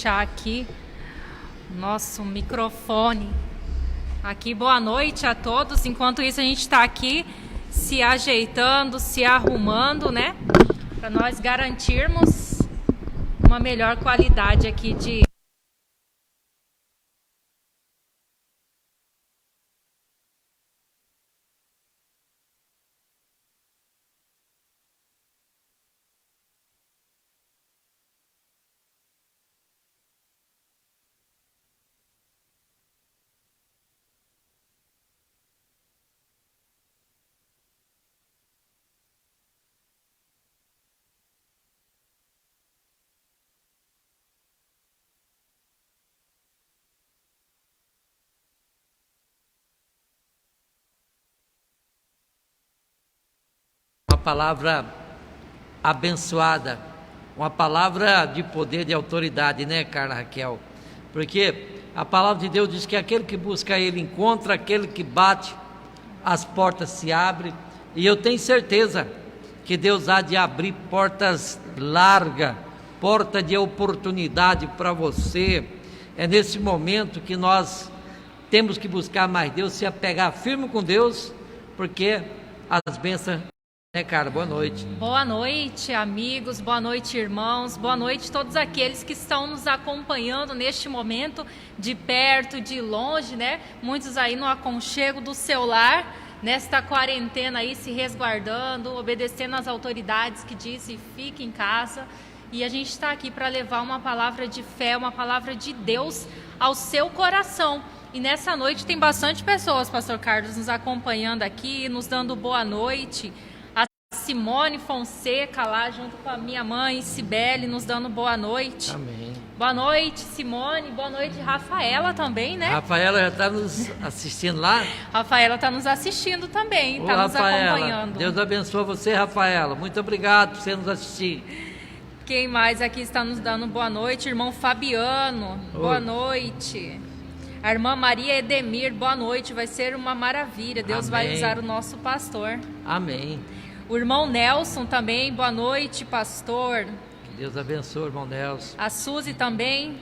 deixar aqui nosso microfone. Aqui, boa noite a todos. Enquanto isso, a gente está aqui se ajeitando, se arrumando, né? Para nós garantirmos uma melhor qualidade aqui de... Uma palavra abençoada, uma palavra de poder, de autoridade, né, Carla Raquel? Porque a palavra de Deus diz que aquele que busca Ele encontra, aquele que bate, as portas se abrem, e eu tenho certeza que Deus há de abrir portas largas, porta de oportunidade para você. É nesse momento que nós temos que buscar mais Deus, se apegar firme com Deus, porque as bênçãos... Cara, boa noite. Boa noite, amigos, boa noite, irmãos, boa noite a todos aqueles que estão nos acompanhando neste momento, de perto, de longe, né? Muitos aí no aconchego do seu lar, nesta quarentena aí, se resguardando, obedecendo às autoridades que dizem fique em casa. E a gente está aqui para levar uma palavra de fé, uma palavra de Deus ao seu coração. E nessa noite tem bastante pessoas, Pastor Carlos, nos acompanhando aqui, nos dando boa noite. Simone Fonseca lá junto com a minha mãe Cibele nos dando boa noite. Amém. Boa noite, Simone. Boa noite, Rafaela também, né? Rafaela já está nos assistindo lá? Rafaela está nos assistindo também, está nos acompanhando. Deus abençoe você, Rafaela. Muito obrigado por você nos assistir. Quem mais aqui está nos dando boa noite? Irmão Fabiano, boa noite. A irmã Maria Edemir, boa noite. Vai ser uma maravilha. Deus vai usar o nosso pastor. Amém. O irmão Nelson também, boa noite, pastor. Que Deus abençoe, irmão Nelson. A Suzy também,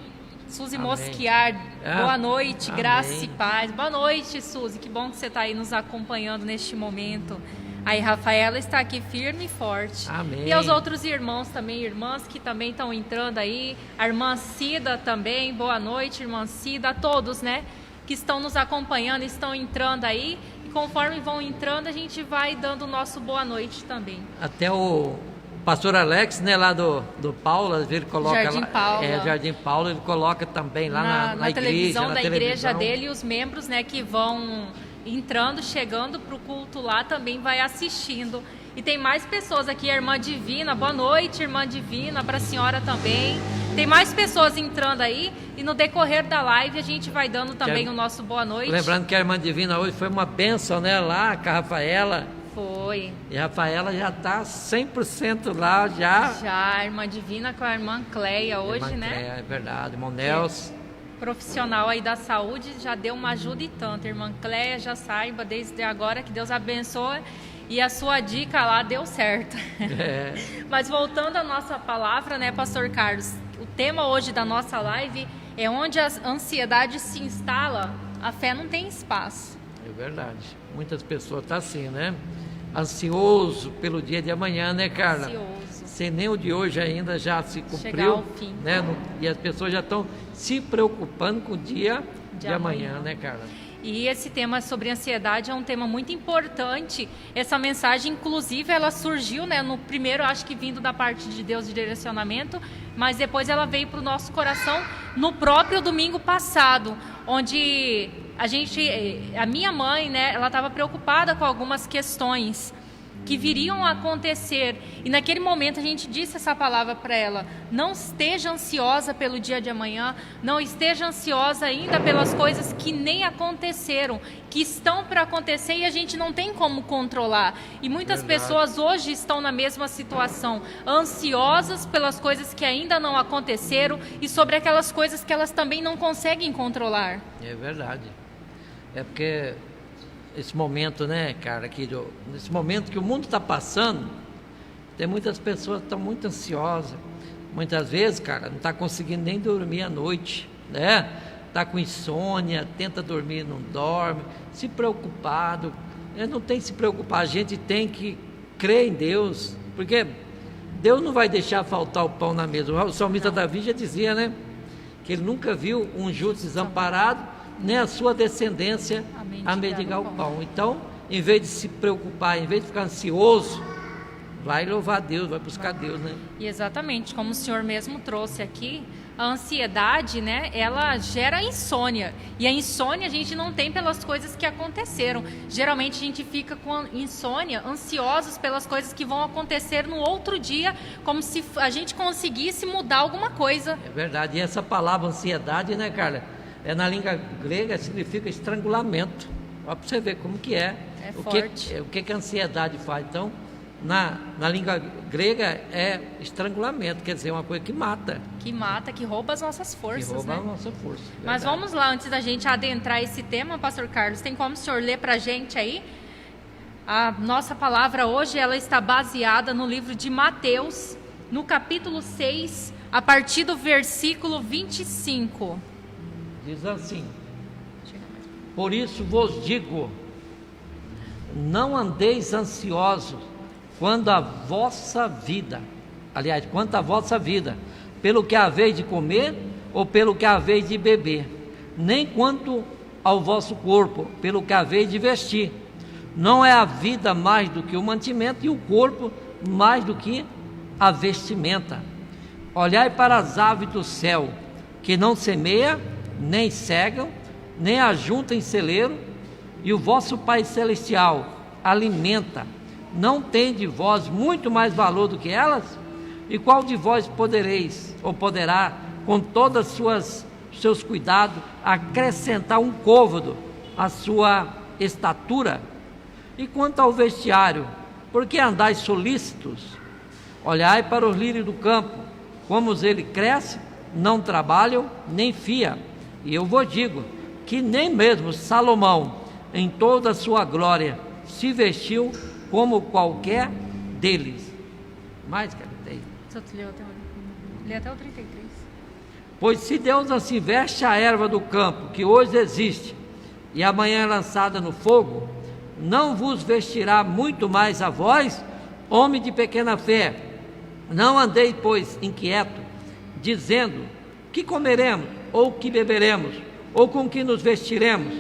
Suzy Mosquiar, boa noite, graça e paz. Boa noite, Suzy, que bom que você está aí nos acompanhando neste momento. Aí, Rafaela está aqui firme e forte. Amém. E aos outros irmãos também, irmãs que também estão entrando aí. A irmã Cida também, boa noite, irmã Cida. A todos, né, que estão nos acompanhando, estão entrando aí. Conforme vão entrando, a gente vai dando o nosso boa noite também. Até o pastor Alex, né, lá do Paulo, ele coloca Jardim lá, Paulo. Jardim Paulo, ele coloca também lá na televisão igreja, da igreja dele, e os membros, né, que vão entrando, chegando para o culto lá, também vai assistindo. E tem mais pessoas aqui, a irmã Divina, boa noite, irmã Divina, para a senhora também. Tem mais pessoas entrando aí, e no decorrer da live a gente vai dando também o nosso boa noite. Lembrando que a irmã Divina hoje foi uma bênção, né, lá com a Rafaela. Foi. E a Rafaela já está 100% lá, já. Já, a irmã Divina com a irmã Cleia hoje, irmã né? Cleia, é verdade, irmão Nelson. Profissional aí da saúde, já deu uma ajuda e tanto. Irmã Cleia, já saiba desde agora que Deus abençoe. E a sua dica lá deu certo. Mas voltando à nossa palavra, né, Pastor Carlos? O tema hoje da nossa live é onde a ansiedade se instala, a fé não tem espaço. É verdade. Muitas pessoas estão assim, né? Ansioso pelo dia de amanhã, né, Carla? Ansioso. Sem nem o de hoje ainda já se cumpriu. Chegar ao fim. Né? E as pessoas já estão se preocupando com o dia de amanhã, né, Carla? E esse tema sobre ansiedade é um tema muito importante. Essa mensagem, inclusive, ela surgiu, né, no primeiro, acho que vindo da parte de Deus de direcionamento, mas depois ela veio para o nosso coração no próprio domingo passado, onde a minha mãe, né, ela estava preocupada com algumas questões que viriam a acontecer, e naquele momento a gente disse essa palavra para ela: não esteja ansiosa pelo dia de amanhã, não esteja ansiosa ainda pelas coisas que nem aconteceram, que estão para acontecer e a gente não tem como controlar. E muitas pessoas hoje estão na mesma situação, ansiosas pelas coisas que ainda não aconteceram e sobre aquelas coisas que elas também não conseguem controlar. É verdade. É porque esse momento, né, cara, nesse momento que o mundo está passando, tem muitas pessoas que estão muito ansiosas, muitas vezes, cara, não está conseguindo nem dormir à noite, né? Está com insônia, tenta dormir, não dorme, se preocupado. Não tem que se preocupar, a gente tem que crer em Deus, porque Deus não vai deixar faltar o pão na mesa. O salmista Davi já dizia, né? Que ele nunca viu um justo desamparado, nem a sua descendência a mendigar o pão. Então, em vez de se preocupar, em vez de ficar ansioso, vai louvar Deus, vai buscar Deus, né? E exatamente, como o senhor mesmo trouxe aqui, a ansiedade, né, ela gera insônia. E a insônia a gente não tem pelas coisas que aconteceram. Geralmente a gente fica com insônia, ansiosos pelas coisas que vão acontecer no outro dia, como se a gente conseguisse mudar alguma coisa. É verdade. E essa palavra ansiedade, né, Carla? Na língua grega significa estrangulamento. Olha para você ver como que é. É forte. O que a ansiedade faz? Então, na língua grega é estrangulamento, quer dizer, uma coisa que mata. Que mata, que rouba as nossas forças, que rouba, né? a nossa força. Mas vamos lá, antes da gente adentrar esse tema, Pastor Carlos, tem como o senhor ler para a gente aí? A nossa palavra hoje, ela está baseada no livro de Mateus, no capítulo 6, a partir do versículo 25. Diz assim: por isso vos digo, não andeis ansiosos quanto à vossa vida, pelo que haveis de comer ou pelo que haveis de beber, nem quanto ao vosso corpo, pelo que haveis de vestir. Não é a vida mais do que o mantimento, e o corpo mais do que a vestimenta. Olhai para as aves do céu, que não semeia, nem cegam, nem ajuntam em celeiro, e o vosso Pai Celestial alimenta. Não tem de vós muito mais valor do que elas? E qual de vós poderá, com todos os seus cuidados, acrescentar um côvado à sua estatura? E quanto ao vestiário, por que andais solícitos? Olhai para os lírios do campo, como ele cresce, não trabalham, nem fia. E eu vos digo, que nem mesmo Salomão, em toda a sua glória, se vestiu como qualquer deles. Mais, cara, tem. Lê até o 33. Pois se Deus assim veste a erva do campo, que hoje existe, e amanhã é lançada no fogo, não vos vestirá muito mais a vós, homem de pequena fé? Não andei, pois, inquieto, dizendo, que comeremos, ou que beberemos, ou com que nos vestiremos?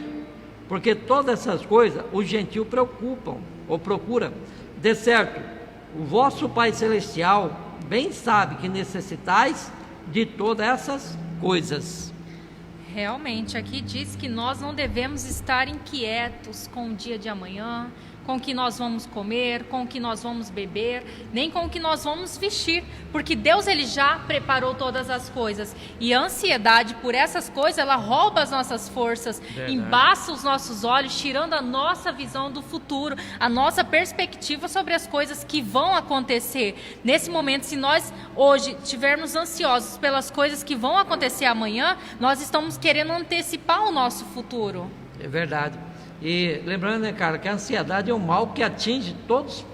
Porque todas essas coisas os gentios preocupam, ou procura. De certo, o vosso Pai Celestial bem sabe que necessitais de todas essas coisas. Realmente, aqui diz que nós não devemos estar inquietos com o dia de amanhã, com o que nós vamos comer, com o que nós vamos beber, nem com o que nós vamos vestir, porque Deus ele já preparou todas as coisas, e a ansiedade por essas coisas, ela rouba as nossas forças, embaça os nossos olhos, tirando a nossa visão do futuro, a nossa perspectiva sobre as coisas que vão acontecer. Nesse momento, se nós hoje estivermos ansiosos pelas coisas que vão acontecer amanhã, nós estamos querendo antecipar o nosso futuro. É verdade. E lembrando, né, cara, que a ansiedade é um mal que atinge todos,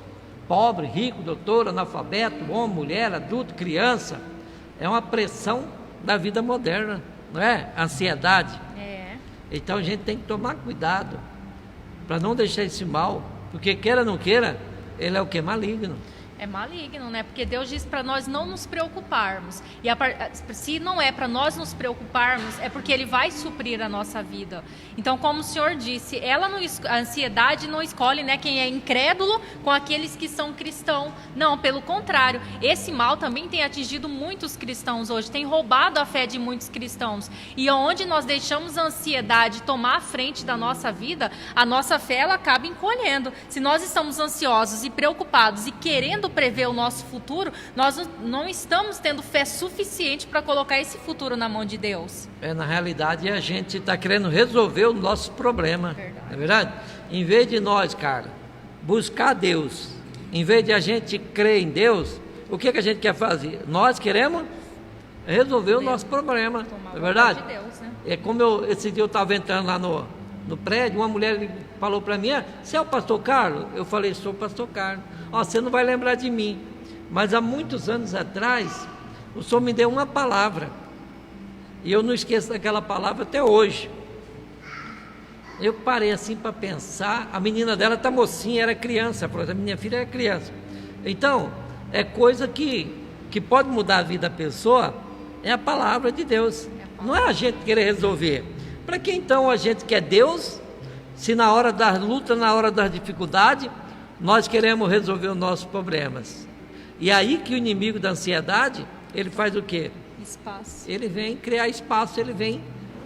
pobre, rico, doutor, analfabeto, homem, mulher, adulto, criança. É uma pressão da vida moderna, não é? A ansiedade. Então a gente tem que tomar cuidado para não deixar esse mal, porque queira ou não queira, ele é o que? Maligno. É maligno, né? Porque Deus diz para nós não nos preocuparmos. E se não é para nós nos preocuparmos, é porque Ele vai suprir a nossa vida. Então, como o Senhor disse, a ansiedade não escolhe, né, quem é incrédulo com aqueles que são cristãos. Não, pelo contrário. Esse mal também tem atingido muitos cristãos hoje, tem roubado a fé de muitos cristãos. E onde nós deixamos a ansiedade tomar a frente da nossa vida, a nossa fé ela acaba encolhendo. Se nós estamos ansiosos e preocupados e querendo prever o nosso futuro, nós não estamos tendo fé suficiente para colocar esse futuro na mão de Deus. Na realidade, a gente está querendo resolver o nosso problema. Não é verdade? Em vez de nós, cara, buscar Deus, em vez de a gente crer em Deus, o que a gente quer fazer? Nós queremos resolver o nosso problema. Não é verdade? De Deus, né? É como esse dia eu estava entrando lá no prédio, uma mulher falou para mim, você é o pastor Carlos? Eu falei, sou o pastor Carlos. Você não vai lembrar de mim, mas há muitos anos atrás, o Senhor me deu uma palavra, e eu não esqueço daquela palavra até hoje. Eu parei assim para pensar, a menina dela está mocinha, era criança, a minha filha era criança. Então, é coisa que pode mudar a vida da pessoa, é a palavra de Deus. Não é a gente querer resolver. Para que então a gente quer Deus, se na hora das lutas, na hora das dificuldades, nós queremos resolver os nossos problemas? E aí que o inimigo da ansiedade, ele faz o quê? Espaço. Ele vem criar espaço, ele vem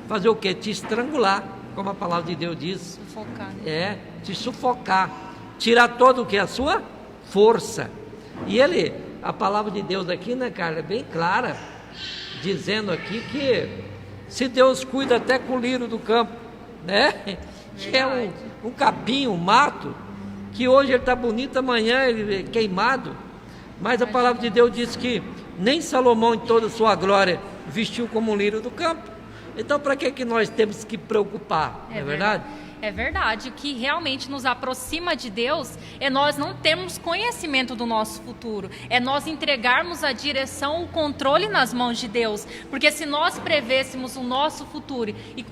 fazer o quê? Te estrangular, como a palavra de Deus diz. Sufocar, né? É, te sufocar, tirar todo o que? A sua força. E a palavra de Deus aqui, né, Carla, é bem clara, dizendo aqui que se Deus cuida até com o lírio do campo, né? Que é um capim, um mato, que hoje ele está bonito, amanhã ele é queimado. Mas a palavra de Deus diz que nem Salomão em toda a sua glória vestiu como um lírio do campo. Então para que nós temos que preocupar, não é verdade? É verdade, o que realmente nos aproxima de Deus é nós não termos conhecimento do nosso futuro, é nós entregarmos a direção, o controle nas mãos de Deus, porque se nós prevêssemos o nosso futuro e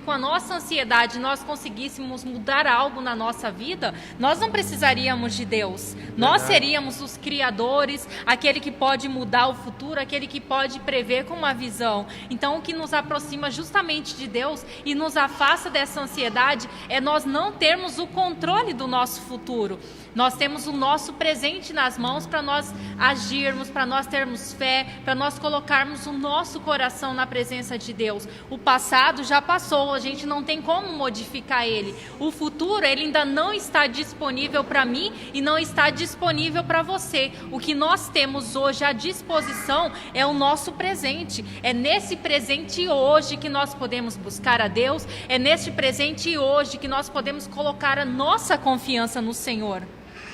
com a nossa ansiedade nós conseguíssemos mudar algo na nossa vida, nós não precisaríamos de Deus, nós seríamos os criadores, aquele que pode mudar o futuro, aquele que pode prever com uma visão. Então o que nos aproxima justamente de Deus e nos afasta dessa ansiedade é nós não termos o controle do nosso futuro. Nós temos o nosso presente nas mãos para nós agirmos, para nós termos fé, para nós colocarmos o nosso coração na presença de Deus. O passado já passou, a gente não tem como modificar ele. O futuro, ele ainda não está disponível para mim e não está disponível para você. O que nós temos hoje à disposição é o nosso presente. É nesse presente hoje que nós podemos buscar a Deus, é nesse presente hoje que nós podemos colocar a nossa confiança no Senhor.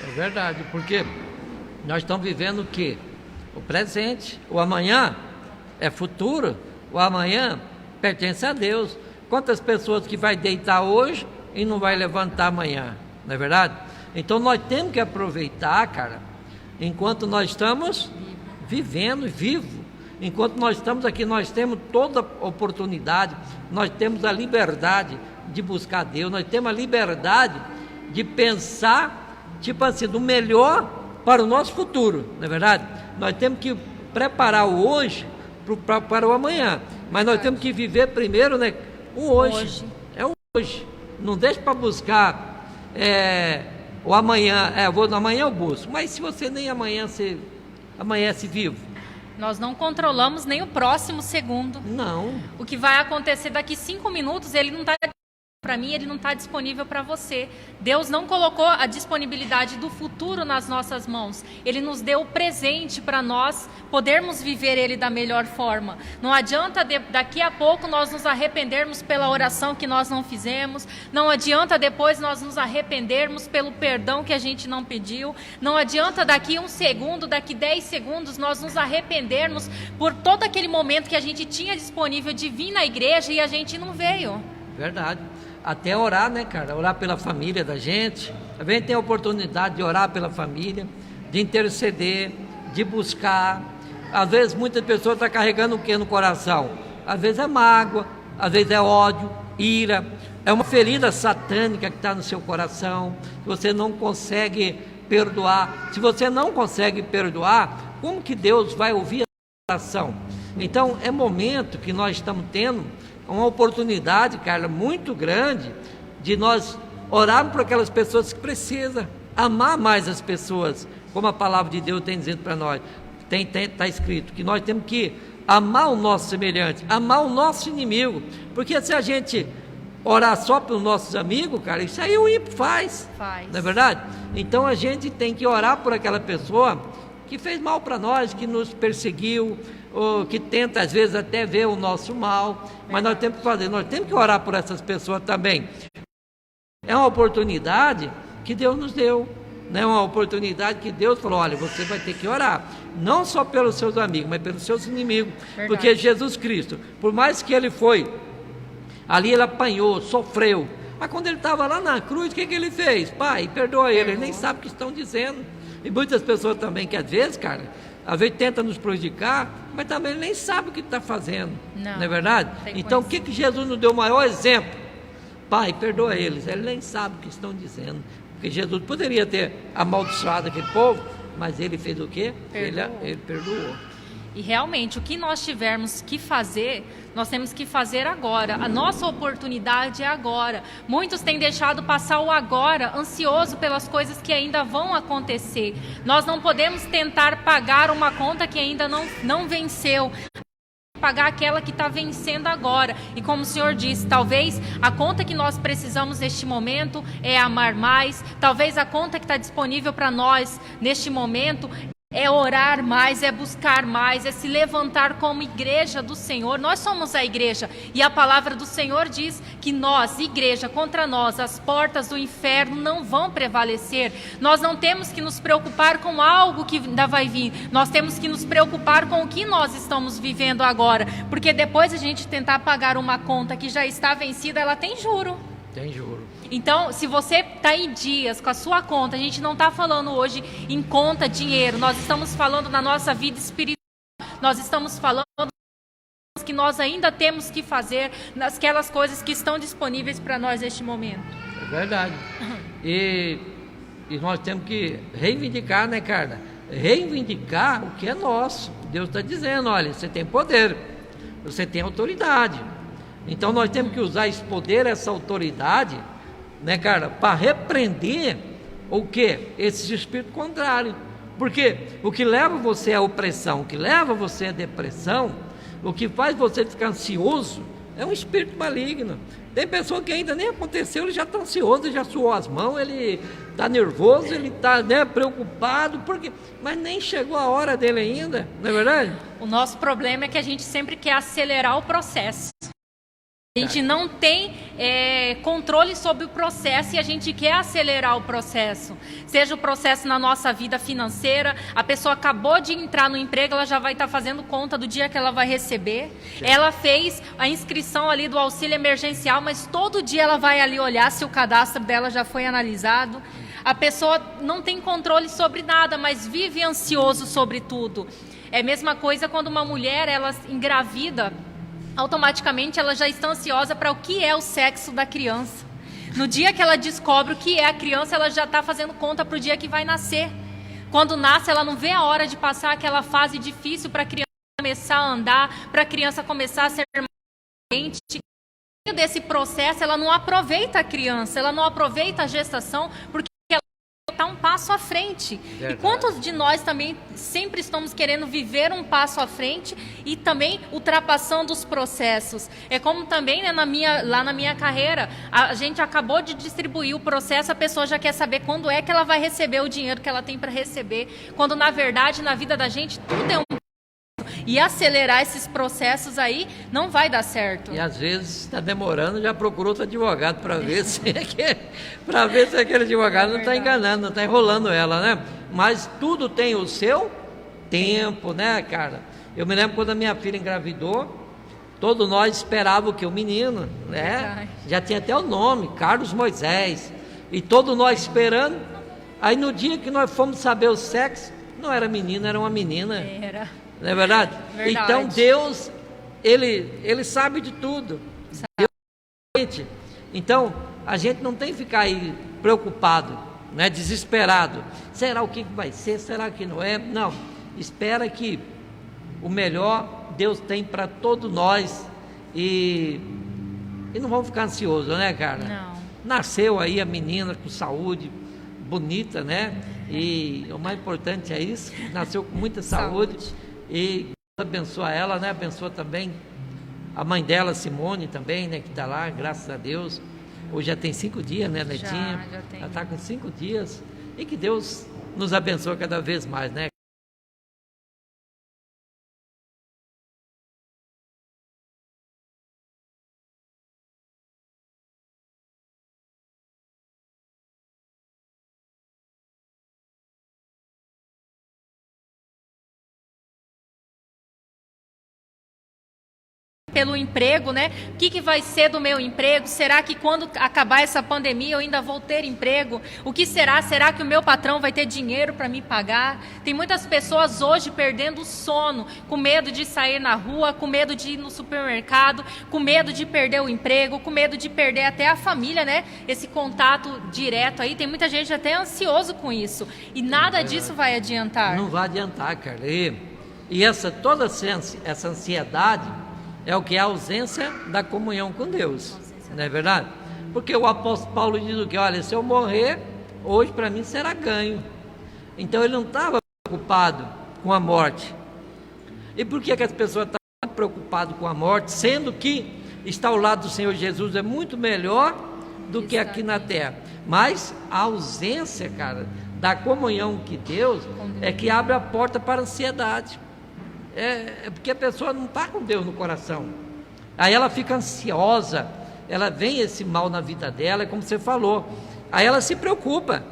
É verdade, porque nós estamos vivendo o quê? O presente. O amanhã é futuro, o amanhã pertence a Deus. Quantas pessoas que vai deitar hoje e não vai levantar amanhã, não é verdade? Então nós temos que aproveitar, cara, enquanto nós estamos vivendo e vivo. Enquanto nós estamos aqui, nós temos toda a oportunidade, nós temos a liberdade de buscar Deus, nós temos a liberdade de pensar, tipo assim, do melhor para o nosso futuro, não é verdade? Nós temos que preparar o hoje para o amanhã, mas nós temos que viver primeiro, né, o hoje. É o hoje. Não deixe para buscar o amanhã. Amanhã eu busco, mas se você nem amanhã você amanhece vivo. Nós não controlamos nem o próximo segundo. Não. O que vai acontecer daqui 5 minutos, ele não está para mim, ele não está disponível para você. Deus não colocou a disponibilidade do futuro nas nossas mãos. Ele nos deu o presente para nós podermos viver ele da melhor forma. Não adianta daqui a pouco nós nos arrependermos pela oração que nós não fizemos. Não adianta depois nós nos arrependermos pelo perdão que a gente não pediu. Não adianta daqui 1 segundo, daqui 10 segundos nós nos arrependermos por todo aquele momento que a gente tinha disponível de vir na igreja e a gente não veio. Verdade. Até orar, né, cara? Orar pela família da gente. A gente tem a oportunidade de orar pela família, de interceder, de buscar. Às vezes muitas pessoas estão carregando o que no coração? Às vezes é mágoa, às vezes é ódio, ira. É uma ferida satânica que está no seu coração, que você não consegue perdoar. Se você não consegue perdoar, como que Deus vai ouvir a oração? Então é momento que nós estamos tendo uma oportunidade, Carla, muito grande de nós orarmos por aquelas pessoas que precisam, amar mais as pessoas, como a palavra de Deus tem dizendo para nós. Está escrito que nós temos que amar o nosso semelhante, amar o nosso inimigo, porque se a gente orar só pelos nossos amigos, cara, isso aí o ímpio faz, não é verdade? Então a gente tem que orar por aquela pessoa que fez mal para nós, que nos perseguiu, ou que tenta às vezes até ver o nosso mal, mas nós temos que fazer, nós temos que orar por essas pessoas também. É uma oportunidade que Deus nos deu, né? Uma oportunidade que Deus falou: olha, você vai ter que orar, não só pelos seus amigos, mas pelos seus inimigos. Verdade. Porque Jesus Cristo, por mais que ele foi, ali ele apanhou, sofreu, mas quando ele estava lá na cruz, o que ele fez? Pai, perdoa ele, ele nem sabe o que estão dizendo. E muitas pessoas também que às vezes, cara, às vezes tenta nos prejudicar, mas também ele nem sabe o que está fazendo, não é verdade? Então, o que Jesus nos deu o maior exemplo? Pai, perdoa eles, ele nem sabe o que estão dizendo, porque Jesus poderia ter amaldiçoado aquele povo, mas ele fez o quê? Ele perdoou. E realmente, o que nós tivermos que fazer, nós temos que fazer agora. A nossa oportunidade é agora. Muitos têm deixado passar o agora, ansioso pelas coisas que ainda vão acontecer. Nós não podemos tentar pagar uma conta que ainda não venceu. Pagar aquela que está vencendo agora. E como o Senhor disse, talvez a conta que nós precisamos neste momento é amar mais. Talvez a conta que está disponível para nós neste momento é orar mais, é buscar mais, é se levantar como igreja do Senhor. Nós somos a igreja e a palavra do Senhor diz que nós, igreja, contra nós, as portas do inferno não vão prevalecer. Nós não temos que nos preocupar com algo que ainda vai vir, nós temos que nos preocupar com o que nós estamos vivendo agora, porque depois a gente tentar pagar uma conta que já está vencida, ela tem juro. Tem juro. Então, se você está em dias com a sua conta, a gente não está falando hoje em conta, dinheiro, nós estamos falando na nossa vida espiritual, nós estamos falando que nós ainda temos que fazer naquelas coisas que estão disponíveis para nós neste momento. É verdade. E nós temos que reivindicar, né, Carla? Reivindicar o que é nosso. Deus está dizendo, olha, você tem poder, você tem autoridade. Então nós temos que usar esse poder, essa autoridade, né, Carla, para repreender o que? Esses espíritos contrários. Porque o que leva você à opressão, o que leva você à depressão, o que faz você ficar ansioso, é um espírito maligno. Tem pessoa que ainda nem aconteceu, ele já está ansioso, já suou as mãos, ele está nervoso, ele está, né, preocupado, mas nem chegou a hora dele ainda, não é verdade? O nosso problema é que a gente sempre quer acelerar o processo. A gente não tem controle sobre o processo e a gente quer acelerar o processo. Seja o processo na nossa vida financeira, a pessoa acabou de entrar no emprego, ela já vai estar fazendo conta do dia que ela vai receber. Sim. Ela fez a inscrição ali do auxílio emergencial, mas todo dia ela vai ali olhar se o cadastro dela já foi analisado. A pessoa não tem controle sobre nada, mas vive ansioso sobre tudo. É a mesma coisa quando uma mulher, ela engravida, automaticamente ela já está ansiosa para o que é o sexo da criança. No dia que ela descobre o que é a criança, ela já está fazendo conta para o dia que vai nascer. Quando nasce, ela não vê a hora de passar aquela fase difícil para a criança começar a andar, para a criança começar a ser mais independente. No meio desse processo, ela não aproveita a criança, ela não aproveita a gestação, porque está um passo à frente. Verdade. E quantos de nós também sempre estamos querendo viver um passo à frente e também ultrapassando os processos? É como também, né, lá na minha carreira, a gente acabou de distribuir o processo, a pessoa já quer saber quando é que ela vai receber o dinheiro que ela tem para receber, quando na verdade na vida da gente tudo é um. E acelerar esses processos aí não vai dar certo. E às vezes está demorando, já procura outro advogado para ver se aquele advogado não está enganando, não está enrolando ela, né? Mas tudo tem o seu tempo, né, cara? Eu me lembro quando a minha filha engravidou, todos nós esperávamos que o menino, né? Já tinha até o nome, Carlos Moisés. E todos nós esperando. Aí no dia que nós fomos saber o sexo, não era menino, era uma menina. Era. Não é verdade? Então Deus, ele sabe de tudo. Deus, então a gente não tem que ficar aí preocupado, né, desesperado. Será o que vai ser? Será que não é? Não. Espera que o melhor Deus tem para todos nós e não vamos ficar ansiosos, né, cara? Não. Nasceu aí a menina com saúde, bonita, né? E o mais importante é isso, nasceu com muita saúde. E abençoa ela, né? Abençoa também a mãe dela, Simone, também, né? Que está lá, graças a Deus. Hoje já tem 5 dias, né, Netinha? Já tem. Ela está com 5 dias. E que Deus nos abençoe cada vez mais, né? pelo emprego, né? O que vai ser do meu emprego? Será que quando acabar essa pandemia eu ainda vou ter emprego? O que será? Será que o meu patrão vai ter dinheiro para me pagar? Tem muitas pessoas hoje perdendo o sono, com medo de sair na rua, com medo de ir no supermercado, com medo de perder o emprego, com medo de perder até a família, né? Esse contato direto aí, tem muita gente até ansioso com isso. E nada disso vai adiantar. Não vai adiantar, cara. E toda essa ansiedade é o que é a ausência da comunhão com Deus. Não é verdade? Porque o apóstolo Paulo diz o que? Olha, se eu morrer, hoje para mim será ganho. Então ele não estava preocupado com a morte. E por que as pessoas estão preocupadas com a morte, sendo que estar ao lado do Senhor Jesus é muito melhor do que aqui na terra? Mas a ausência, cara, da comunhão com Deus é que abre a porta para a ansiedade. É porque a pessoa não está com Deus no coração. Aí ela fica ansiosa, ela vem esse mal na vida dela, como você falou. Aí ela se preocupa.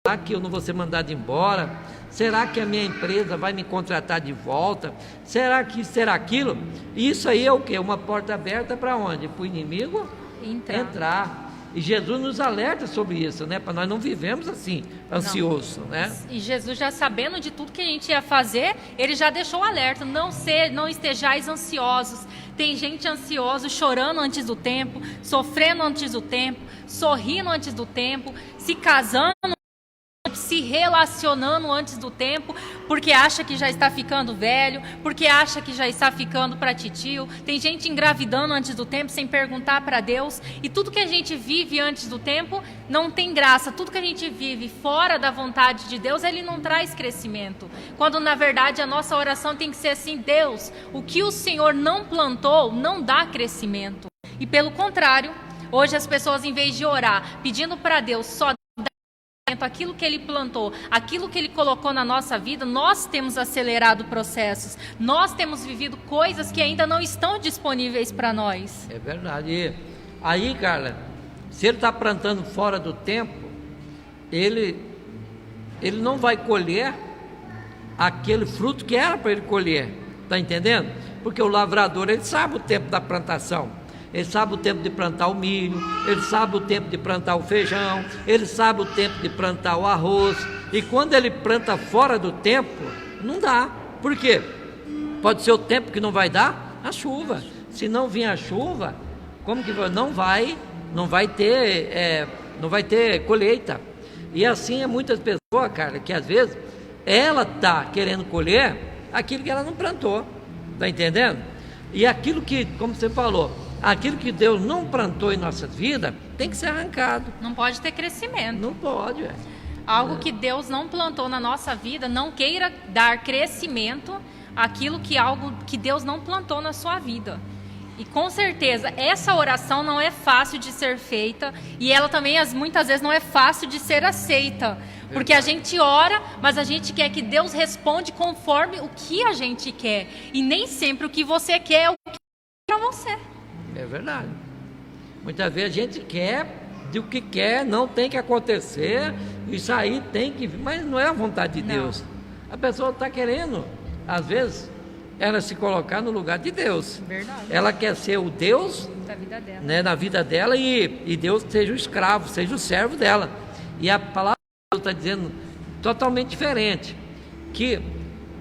Será que eu não vou ser mandado embora? Será que a minha empresa vai me contratar de volta? Será que será aquilo? Isso aí é o quê? Uma porta aberta para onde? Para o inimigo entrar. E Jesus nos alerta sobre isso, né? Para nós não vivemos assim, ansioso, né? E Jesus, já sabendo de tudo que a gente ia fazer, ele já deixou o alerta: não estejais ansiosos. Tem gente ansiosa, chorando antes do tempo, sofrendo antes do tempo, sorrindo antes do tempo, se casando, se relacionando antes do tempo, porque acha que já está ficando velho, porque acha que já está ficando para titio. Tem gente engravidando antes do tempo sem perguntar para Deus. E tudo que a gente vive antes do tempo não tem graça. Tudo que a gente vive fora da vontade de Deus, ele não traz crescimento. Quando na verdade a nossa oração tem que ser assim: Deus, o que o Senhor não plantou não dá crescimento. E pelo contrário, hoje as pessoas, em vez de orar pedindo para Deus só aquilo que ele plantou, aquilo que ele colocou na nossa vida, nós temos acelerado processos, nós temos vivido coisas que ainda não estão disponíveis para nós. É verdade. E aí, Carla, se ele está plantando fora do tempo, ele não vai colher aquele fruto que era para ele colher, está entendendo? Porque o lavrador, ele sabe o tempo da plantação. Ele sabe o tempo de plantar o milho, ele sabe o tempo de plantar o feijão, ele sabe o tempo de plantar o arroz. E quando ele planta fora do tempo, não dá. Por quê? Pode ser o tempo que não vai dar a chuva. Se não vir a chuva, como que não vai ter colheita. E assim é muitas pessoas, cara, que às vezes ela está querendo colher aquilo que ela não plantou. Está entendendo? E aquilo que, como você falou, aquilo que Deus não plantou em nossas vidas tem que ser arrancado. Não pode ter crescimento. Não pode, velho. Algo que Deus não plantou na nossa vida, não queira dar crescimento algo que Deus não plantou na sua vida. E com certeza, essa oração não é fácil de ser feita, e ela também muitas vezes não é fácil de ser aceita. Porque a gente ora, mas a gente quer que Deus responda conforme o que a gente quer. E nem sempre o que você quer é o que para você. É verdade. Muitas vezes a gente quer do que quer, não tem que acontecer, isso aí tem que vir, mas não é a vontade de Deus. A pessoa está querendo, às vezes, ela se colocar no lugar de Deus. Verdade. Ela quer ser o Deus da vida dela, né, na vida dela, e Deus seja o escravo, seja o servo dela. E a palavra de Deus está dizendo totalmente diferente, que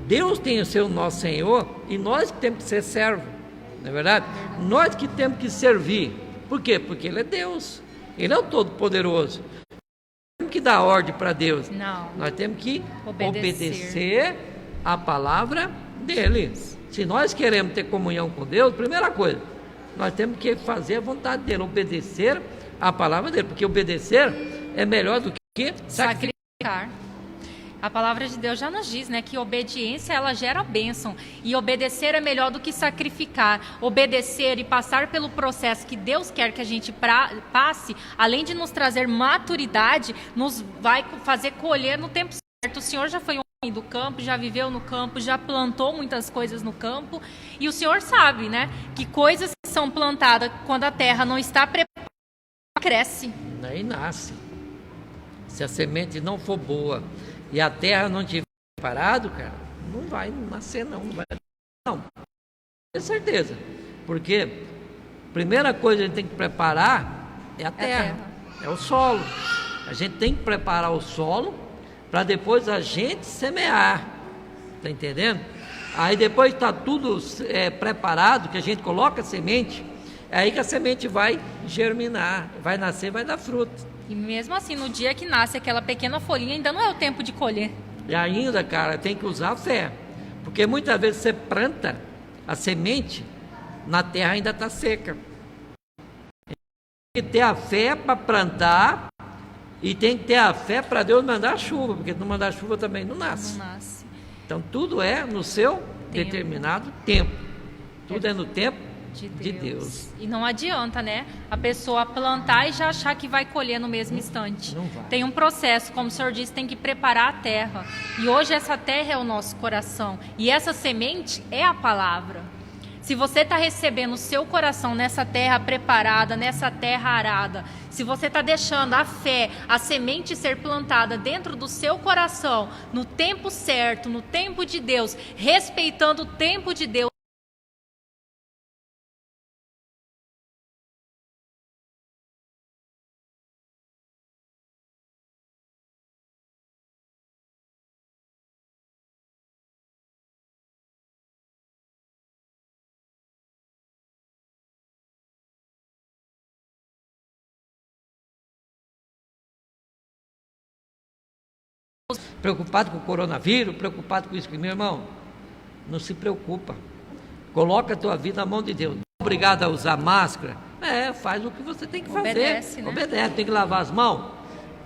Deus tem o seu nosso Senhor e nós que temos que ser servo. Não é verdade? Nós que temos que servir. Por quê? Porque Ele é Deus. Ele é o Todo-Poderoso. Nós temos que dar ordem para Deus. Não. Nós temos que obedecer a palavra dEle. Se nós queremos ter comunhão com Deus, primeira coisa, nós temos que fazer a vontade dEle, obedecer a palavra dEle. Porque obedecer é melhor do que sacrificar. A palavra de Deus já nos diz, né, que obediência, ela gera bênção, e obedecer é melhor do que sacrificar. Obedecer e passar pelo processo que Deus quer que a gente passe, além de nos trazer maturidade, nos vai fazer colher no tempo certo. O Senhor já foi um homem do campo, já viveu no campo, já plantou muitas coisas no campo, e o Senhor sabe, né, que coisas que são plantadas quando a terra não está preparada, cresce. Aí nasce. Se a semente não for boa e a terra não estiver preparada, cara, não vai nascer não vai. Não, com certeza. Porque a primeira coisa que a gente tem que preparar é a terra, é o solo. A gente tem que preparar o solo para depois a gente semear. Está entendendo? Aí depois está tudo preparado, que a gente coloca a semente, é aí que a semente vai germinar, vai nascer, vai dar fruto. E mesmo assim, no dia que nasce aquela pequena folhinha, ainda não é o tempo de colher. E ainda, cara, tem que usar a fé. Porque muitas vezes você planta a semente, na terra ainda está seca. Tem que ter a fé para plantar e tem que ter a fé para Deus mandar chuva, porque se não mandar chuva também não nasce. Não nasce. Então tudo é no seu determinado tempo. Tudo é no tempo de Deus. E não adianta, né? A pessoa plantar e já achar que vai colher no mesmo instante. Não vai. Tem um processo, como o senhor disse, tem que preparar a terra. E hoje essa terra é o nosso coração. E essa semente é a palavra. Se você está recebendo o seu coração nessa terra preparada, nessa terra arada, se você está deixando a fé, a semente ser plantada dentro do seu coração, no tempo certo, no tempo de Deus, respeitando o tempo de Deus, Preocupado com o coronavírus, preocupado com isso, meu irmão, não se preocupa. Coloca a tua vida na mão de Deus. Obrigado a usar máscara. Faz o que você tem que fazer. Obedece, né? Obedece, tem que lavar as mãos,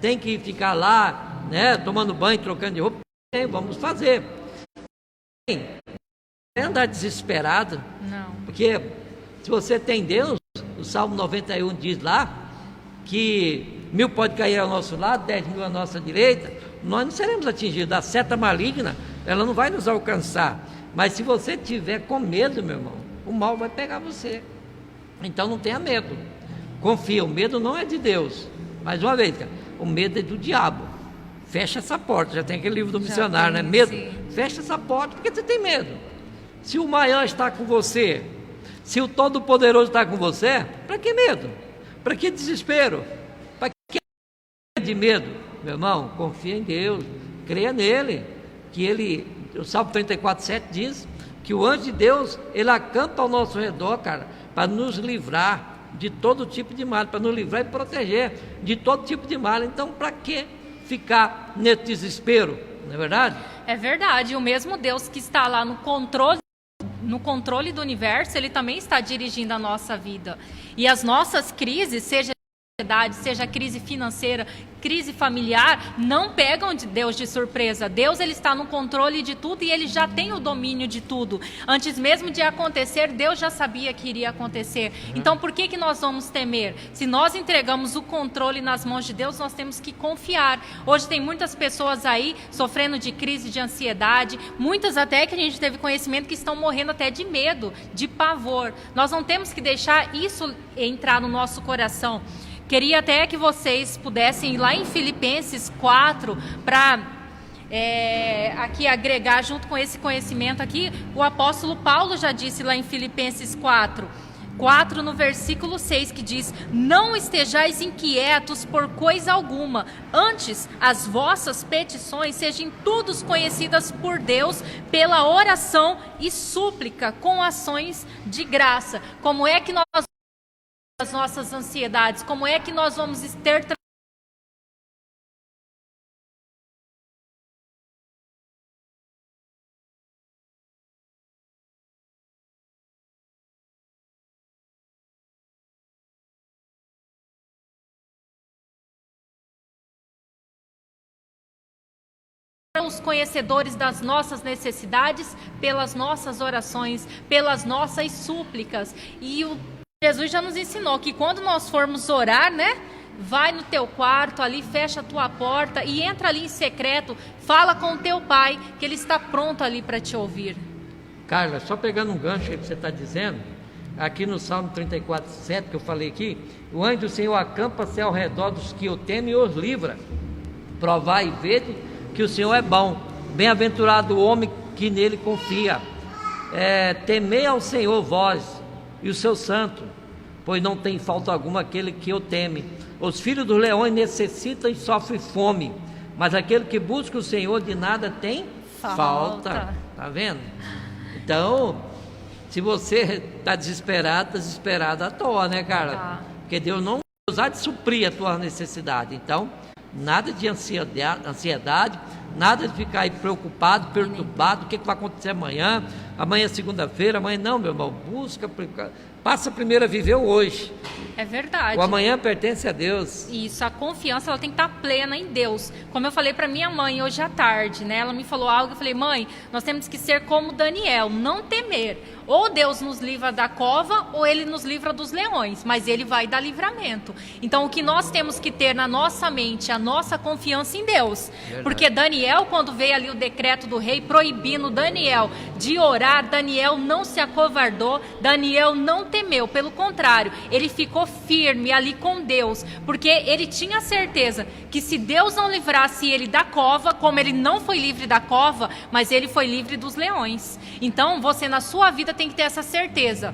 tem que ficar lá, né, tomando banho, trocando de roupa. Vamos fazer. Não é andar desesperado. não. Porque se você tem Deus, o Salmo 91 diz lá que 1000 pode cair ao nosso lado, 10.000 à nossa direita, nós não seremos atingidos. A seta maligna, ela não vai nos alcançar. Mas se você tiver com medo, meu irmão, o mal vai pegar você. Então não tenha medo. Confia, o medo não é de Deus. Mais uma vez, cara, o medo é do diabo. Fecha essa porta. Já tem aquele livro do missionário, né? Medo. Sim. Fecha essa porta, porque você tem medo. Se o maior está com você, se o Todo-Poderoso está com você, para que medo? Para que desespero? Para que de medo? Meu irmão, confia em Deus, creia nele, que ele, o Salmo 34:7 diz que o anjo de Deus, ele acampa ao nosso redor, cara, para nos livrar de todo tipo de mal, para nos livrar e proteger de todo tipo de mal. Então, para que ficar nesse desespero? Não é verdade? É verdade. O mesmo Deus que está lá no controle do universo, ele também está dirigindo a nossa vida. E as nossas crises, seja crise financeira, crise familiar, não pegam de Deus de surpresa. Deus, ele está no controle de tudo e ele já tem o domínio de tudo. Antes mesmo de acontecer, Deus já sabia que iria acontecer. Então, por que nós vamos temer? Se nós entregamos o controle nas mãos de Deus, nós temos que confiar. Hoje tem muitas pessoas aí sofrendo de crise de ansiedade, muitas até que a gente teve conhecimento que estão morrendo até de medo, de pavor. Nós não temos que deixar isso entrar no nosso coração. Queria até que vocês pudessem ir lá em Filipenses 4 para aqui agregar junto com esse conhecimento aqui. O apóstolo Paulo já disse lá em Filipenses 4 no versículo 6, que diz: não estejais inquietos por coisa alguma, antes as vossas petições sejam todas conhecidas por Deus pela oração e súplica com ações de graça. Como é que nós as nossas ansiedades, como é que nós vamos ter os conhecedores das nossas necessidades pelas nossas orações, pelas nossas súplicas. E o Jesus já nos ensinou que quando nós formos orar, né? Vai no teu quarto ali, fecha a tua porta e entra ali em secreto, fala com o teu pai, que ele está pronto ali para te ouvir. Carla, só pegando um gancho aí que você está dizendo, aqui no Salmo 34:7 que eu falei aqui, o anjo do Senhor acampa-se ao redor dos que o temem e os livra. Provai e vede que o Senhor é bom, bem-aventurado o homem que nele confia. Temei ao Senhor vós, e o seu santo, pois não tem falta alguma aquele que o teme. Os filhos dos leões necessitam e sofrem fome, mas aquele que busca o Senhor de nada tem falta. Tá vendo? Então, se você está desesperado à toa, né, cara? Tá. Porque Deus não vai usar de suprir a tua necessidade. Então, nada de ansiedade, nada de ficar aí preocupado, perturbado, o que vai acontecer amanhã é segunda-feira, amanhã não, meu irmão, passa primeiro a viver o hoje. É verdade. O amanhã pertence a Deus. Isso, a confiança ela tem que estar plena em Deus. Como eu falei para minha mãe hoje à tarde, né? Ela me falou algo, eu falei, mãe, nós temos que ser como Daniel, não temer. Ou Deus nos livra da cova, ou Ele nos livra dos leões, mas Ele vai dar livramento. Então, o que nós temos que ter na nossa mente, a nossa confiança em Deus. Verdade. Porque Daniel, quando veio ali o decreto do rei proibindo Daniel de orar, Daniel não se acovardou, Daniel não temeu, pelo contrário, ele ficou firme ali com Deus, porque ele tinha certeza que se Deus não livrasse ele da cova, como ele não foi livre da cova, mas ele foi livre dos leões. Então, você na sua vida tem que ter essa certeza,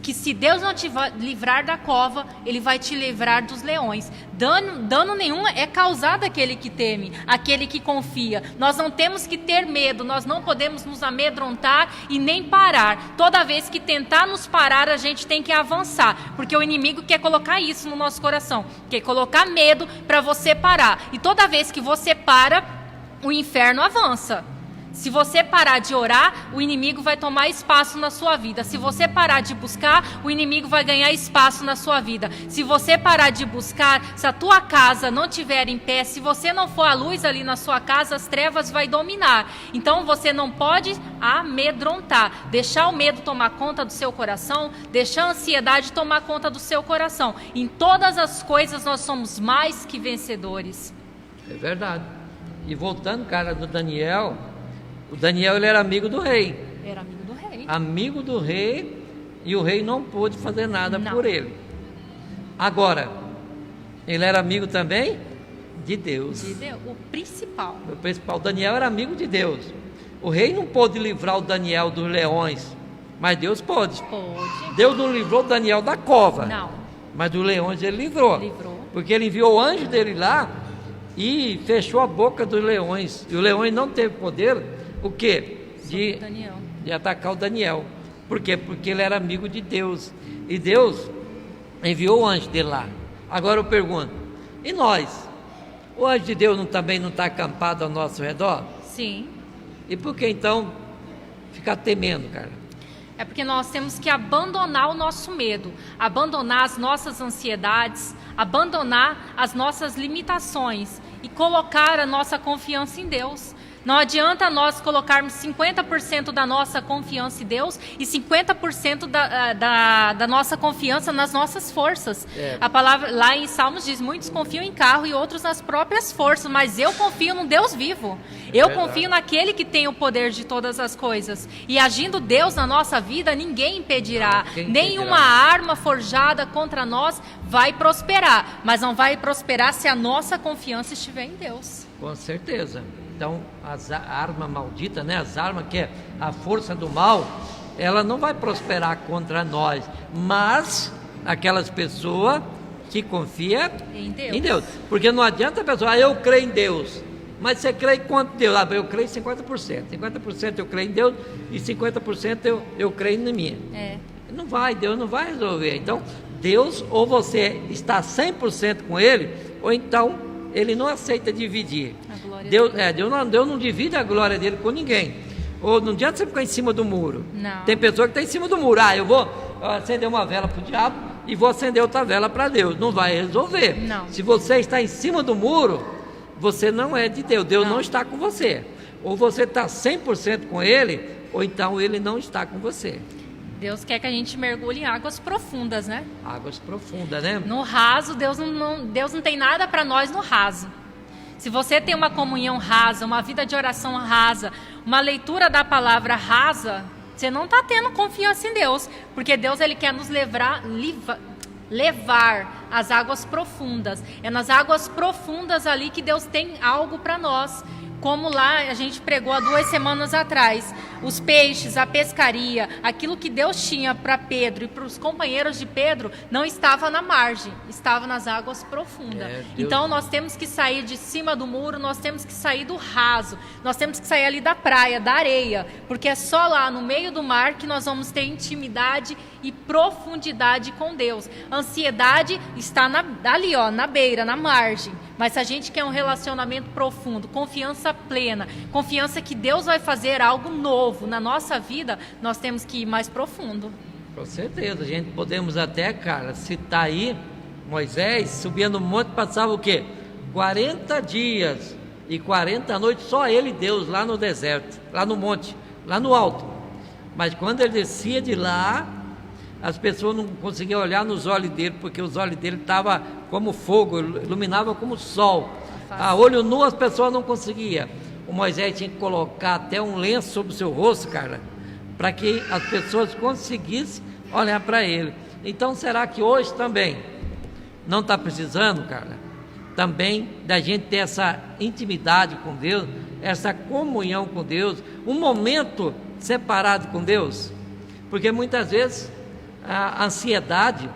que se Deus não te livrar da cova, Ele vai te livrar dos leões. Dano nenhum é causado àquele que teme, àquele que confia. Nós não temos que ter medo, nós não podemos nos amedrontar e nem parar. Toda vez que tentar nos parar, a gente tem que avançar, porque o inimigo quer colocar isso no nosso coração, quer colocar medo para você parar. E toda vez que você para, o inferno avança. Se você parar de orar, o inimigo vai tomar espaço na sua vida. Se você parar de buscar, o inimigo vai ganhar espaço na sua vida. Se você parar de buscar, se a tua casa não estiver em pé, se você não for a luz ali na sua casa, as trevas vai dominar. Então você não pode amedrontar, deixar o medo tomar conta do seu coração, deixar a ansiedade tomar conta do seu coração. Em todas as coisas nós somos mais que vencedores. É verdade. E voltando, cara, do Daniel, o Daniel ele era amigo do rei. Era amigo do rei. Amigo do rei, e o rei não pôde fazer nada por ele. Agora, ele era amigo também de Deus. De Deus, o principal. O principal, Daniel era amigo de Deus. O rei não pôde livrar o Daniel dos leões, mas Deus pôde. Pôde. Deus não livrou o Daniel da cova. Não. Mas dos leões ele livrou. Livrou. Porque ele enviou o anjo dele lá e fechou a boca dos leões. E os leões não teve poder, o quê? De atacar o Daniel. Por quê? Porque ele era amigo de Deus. E Deus enviou o anjo dele lá. Agora eu pergunto, e nós? O anjo de Deus também não está acampado ao nosso redor? Sim. E por que então ficar temendo, cara? É porque nós temos que abandonar o nosso medo, abandonar as nossas ansiedades, abandonar as nossas limitações e colocar a nossa confiança em Deus. Não adianta nós colocarmos 50% da nossa confiança em Deus e 50% da nossa confiança nas nossas forças. A palavra lá em Salmos diz, muitos confiam em carro e outros nas próprias forças, mas eu confio num Deus vivo. Eu confio naquele que tem o poder de todas as coisas. E agindo Deus na nossa vida, ninguém impedirá. Nenhuma arma forjada contra nós vai prosperar, mas não vai prosperar se a nossa confiança estiver em Deus. Com certeza. Então, as armas malditas, né? As armas que é a força do mal, ela não vai prosperar contra nós, mas aquelas pessoas que confiam em Deus. Porque não adianta a pessoa, eu creio em Deus, mas você crê em quanto Deus? Eu creio em 50%. 50% eu creio em Deus e 50% eu creio em mim. Não vai, Deus não vai resolver. Então, Deus, ou você está 100% com Ele, ou então Ele não aceita dividir. Deus não divide a glória dele com ninguém. Ou não adianta você ficar em cima do muro. Não. Tem pessoa que está em cima do muro. Eu vou acender uma vela para o diabo e vou acender outra vela para Deus. Não vai resolver. Não. Se você está em cima do muro, você não é de Deus. Deus não está com você. Ou você está 100% com Ele, ou então Ele não está com você. Deus quer que a gente mergulhe em águas profundas, né? Águas profundas, né? No raso, Deus não tem nada para nós no raso. Se você tem uma comunhão rasa, uma vida de oração rasa, uma leitura da palavra rasa, você não está tendo confiança em Deus, porque Deus ele quer nos levar as águas profundas. É nas águas profundas ali que Deus tem algo para nós. Como lá a gente pregou há 2 semanas atrás, os peixes, a pescaria, aquilo que Deus tinha para Pedro e para os companheiros de Pedro, não estava na margem, estava nas águas profundas. Então nós temos que sair de cima do muro, nós temos que sair do raso, nós temos que sair ali da praia, da areia, porque é só lá no meio do mar que nós vamos ter intimidade e profundidade com Deus. A ansiedade está ali, ó, na beira, na margem. Mas se a gente quer um relacionamento profundo, confiança plena, confiança que Deus vai fazer algo novo na nossa vida, nós temos que ir mais profundo. Com certeza, a gente podemos até, cara, citar aí, Moisés subia no monte, passava o quê? 40 dias e 40 noites, só ele e Deus lá no deserto, lá no monte, lá no alto. Mas quando ele descia de lá, as pessoas não conseguiam olhar nos olhos dele, porque os olhos dele estavam como fogo, iluminava como sol. A olho nu as pessoas não conseguiam. O Moisés tinha que colocar até um lenço sobre o seu rosto, cara, para que as pessoas conseguissem olhar para ele. Então será que hoje também não está precisando, cara, também da gente ter essa intimidade com Deus, essa comunhão com Deus, um momento separado com Deus? Porque muitas vezes a ansiedade,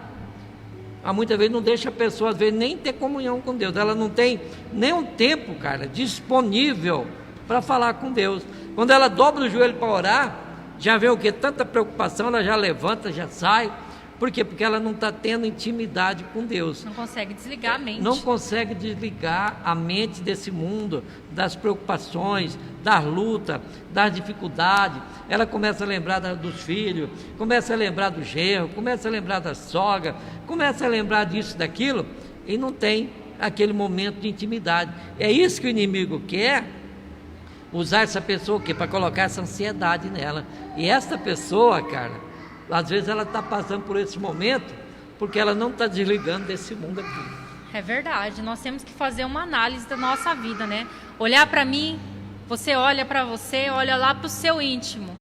muitas vezes não deixa a pessoa, às vezes, nem ter comunhão com Deus. Ela não tem nem um tempo, cara, disponível para falar com Deus. Quando ela dobra o joelho para orar, já vê o que? Tanta preocupação, ela já levanta, já sai. Por quê? Porque ela não está tendo intimidade com Deus. Não consegue desligar a mente. Não consegue desligar a mente desse mundo, das preocupações, das lutas, das dificuldades. Ela começa a lembrar dos filhos, começa a lembrar do genro, começa a lembrar da sogra, começa a lembrar disso, daquilo, e não tem aquele momento de intimidade. É isso que o inimigo quer, usar essa pessoa para colocar essa ansiedade nela. E essa pessoa, cara, às vezes ela está passando por esse momento porque ela não está desligando desse mundo aqui. É verdade, nós temos que fazer uma análise da nossa vida, né? Olhar para mim, você olha para você, olha lá para o seu íntimo.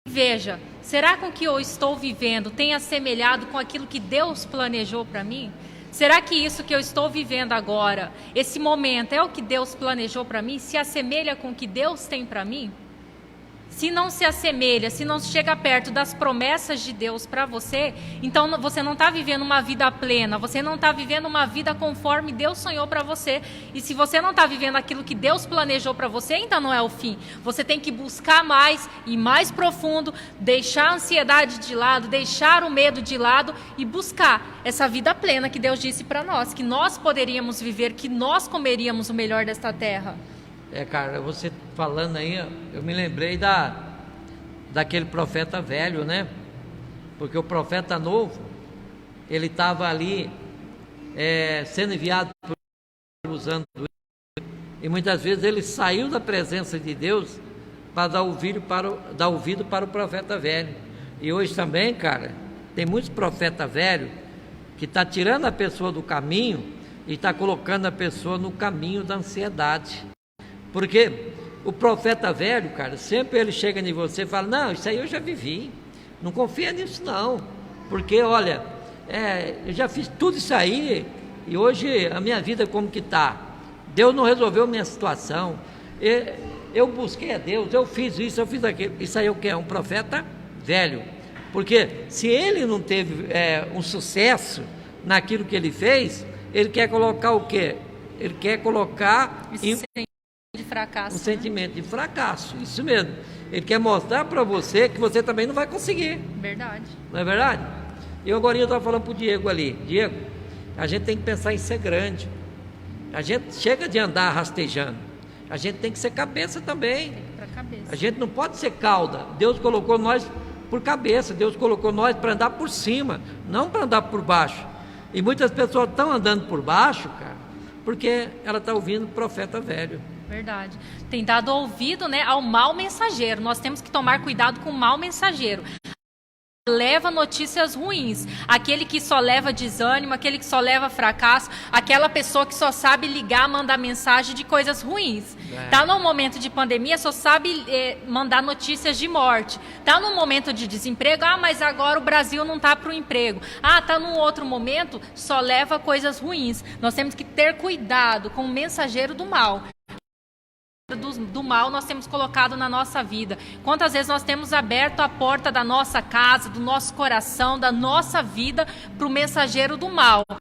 Veja, será que o que eu estou vivendo tem assemelhado com aquilo que Deus planejou para mim? Será que isso que eu estou vivendo agora, esse momento, é o que Deus planejou para mim? Se assemelha com o que Deus tem para mim? Se não se assemelha, se não chega perto das promessas de Deus para você, então você não está vivendo uma vida plena, você não está vivendo uma vida conforme Deus sonhou para você. E se você não está vivendo aquilo que Deus planejou para você, então não é o fim. Você tem que buscar mais e mais profundo, deixar a ansiedade de lado, deixar o medo de lado e buscar essa vida plena que Deus disse para nós, que nós poderíamos viver, que nós comeríamos o melhor desta terra. Cara, você falando aí, eu me lembrei daquele profeta velho, né? Porque o profeta novo, ele estava ali sendo enviado pelos anos, e muitas vezes ele saiu da presença de Deus para dar ouvido para o profeta velho. E hoje também, cara, tem muitos profetas velhos que estão tirando a pessoa do caminho e está colocando a pessoa no caminho da ansiedade. Porque o profeta velho, cara, sempre ele chega em você e fala: não, isso aí eu já vivi, não confia nisso não, porque olha, eu já fiz tudo isso aí, e hoje a minha vida como que está? Deus não resolveu a minha situação, eu busquei a Deus, eu fiz isso, eu fiz aquilo. Isso aí é o que? É um profeta velho, porque se ele não teve um sucesso naquilo que ele fez, ele quer colocar o quê? Ele quer colocar de fracasso, um sentimento de fracasso, isso mesmo. Ele quer mostrar para você que você também não vai conseguir. Verdade. Não é verdade? Eu agora estava falando para o Diego ali: Diego, a gente tem que pensar em ser grande. A gente chega de andar rastejando, a gente tem que ser cabeça também. Pra cabeça. A gente não pode ser cauda. Deus colocou nós por cabeça, Deus colocou nós para andar por cima, não para andar por baixo. E muitas pessoas estão andando por baixo, cara, porque ela está ouvindo o profeta velho. Verdade. Tem dado ouvido, né, ao mau mensageiro. Nós temos que tomar cuidado com o mau mensageiro. leva notícias ruins, aquele que só leva desânimo, aquele que só leva fracasso, aquela pessoa que só sabe ligar, mandar mensagem de coisas ruins. Tá num momento de pandemia, só sabe mandar notícias de morte. Tá num momento de desemprego, mas agora o Brasil não tá para o emprego. Tá num outro momento, só leva coisas ruins. Nós temos que ter cuidado com o mensageiro do mal. Do mal nós temos colocado na nossa vida. Quantas vezes nós temos aberto a porta da nossa casa, do nosso coração, da nossa vida para o mensageiro do mal. O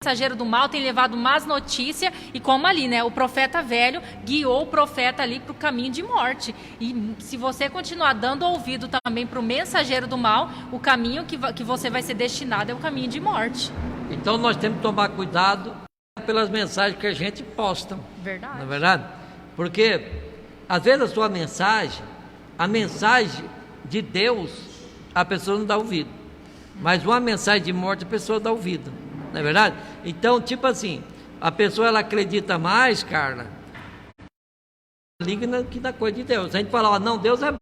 mensageiro do mal tem levado más notícias e como ali, né, o profeta velho guiou o profeta ali para o caminho de morte. E se você continuar dando ouvido também para o mensageiro do mal, o caminho que você vai ser destinado é o caminho de morte. Então nós temos que tomar cuidado pelas mensagens que a gente posta. Verdade. Não é verdade? Porque, às vezes, a mensagem de Deus, a pessoa não dá ouvido. Mas uma mensagem de morte, a pessoa dá ouvido. Não é verdade? Então, tipo assim, a pessoa ela acredita mais, Carla, maligna que na coisa de Deus. A gente fala, não, Deus é bom,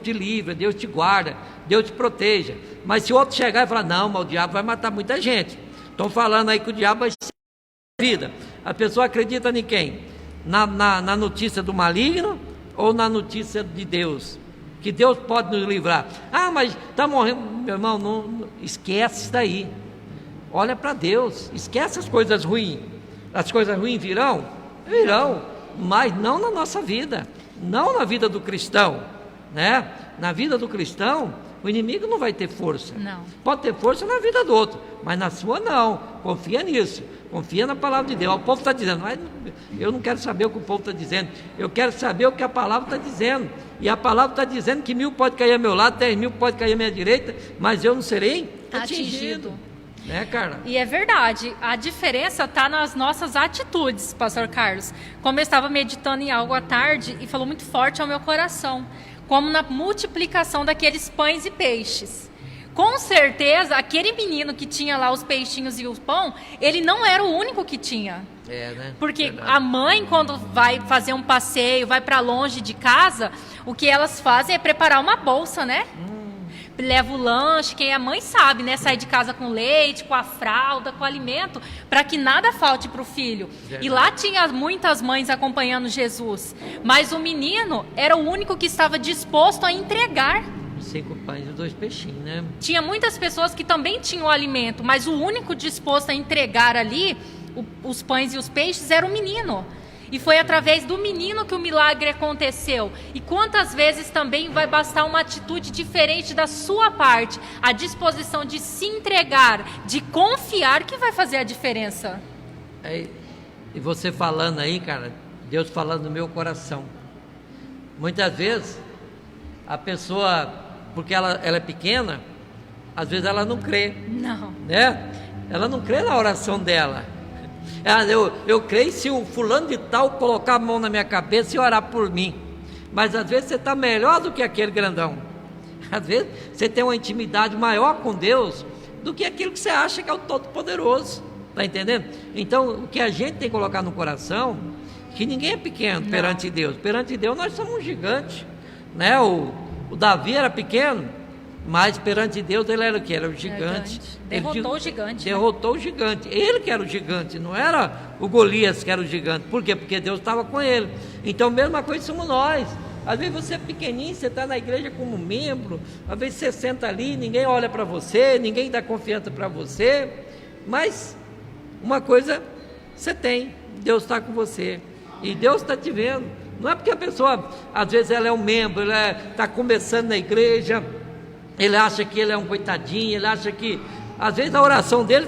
te livra, Deus te guarda, Deus te proteja. Mas se o outro chegar e falar, não, mas o diabo vai matar muita gente. Estão falando aí que o diabo vai ser vida. A pessoa acredita em quem? Na notícia do maligno ou na notícia de Deus? Que Deus pode nos livrar. Mas está morrendo. Meu irmão, não esquece isso daí. Olha para Deus. Esquece as coisas ruins. As coisas ruins virão? Virão. Mas não na nossa vida. Não na vida do cristão. Né? Na vida do cristão, o inimigo não vai ter força. Não. Pode ter força na vida do outro, mas na sua não. Confia nisso. Confia na palavra de Deus. O povo está dizendo, mas eu não quero saber o que o povo está dizendo. Eu quero saber o que a palavra está dizendo. E a palavra está dizendo que 1000 pode cair ao meu lado, 10.000 pode cair à minha direita, mas eu não serei atingido. Né, Carla? E é verdade, a diferença está nas nossas atitudes, pastor Carlos. Como eu estava meditando em algo à tarde e falou muito forte ao meu coração, como na multiplicação daqueles pães e peixes. Com certeza, aquele menino que tinha lá os peixinhos e o pão, ele não era o único que tinha. Né? Porque verdade. A mãe, quando vai fazer um passeio, vai para longe de casa, o que elas fazem é preparar uma bolsa, né? Leva o lanche, quem é mãe sabe, né? Sai de casa com leite, com a fralda, com o alimento, para que nada falte para o filho. Verdade. E lá tinha muitas mães acompanhando Jesus. Mas o menino era o único que estava disposto a entregar. 5 pães e 2 peixinhos, né? Tinha muitas pessoas que também tinham o alimento, mas o único disposto a entregar ali os pães e os peixes era o menino. E foi através do menino que o milagre aconteceu. E quantas vezes também vai bastar uma atitude diferente da sua parte, a disposição de se entregar, de confiar, que vai fazer a diferença. E você falando aí, cara, Deus falando no meu coração. Muitas vezes, a pessoa, porque ela é pequena, às vezes ela não crê. Não. Né? Ela não crê na oração dela. Eu creio se o fulano de tal colocar a mão na minha cabeça e orar por mim. Mas às vezes você está melhor do que aquele grandão. Às vezes você tem uma intimidade maior com Deus do que aquilo que você acha que é o Todo-Poderoso. Está entendendo? Então o que a gente tem que colocar no coração, que ninguém é pequeno perante Deus. Perante Deus nós somos um gigante, né? O Davi era pequeno, mas perante Deus ele era o que? Era o gigante. Derrotou o gigante. Derrotou o gigante. Ele que era o gigante, não era o Golias que era o gigante. Por quê? Porque Deus estava com ele. Então, mesma coisa somos nós. Às vezes você é pequenininho, você está na igreja como membro, às vezes você senta ali, ninguém olha para você, ninguém dá confiança para você, mas uma coisa você tem, Deus está com você, e Deus está te vendo. Não é porque a pessoa, às vezes ela é um membro, ela está começando na igreja, ele acha que ele é um coitadinho, ele acha que, às vezes a oração dele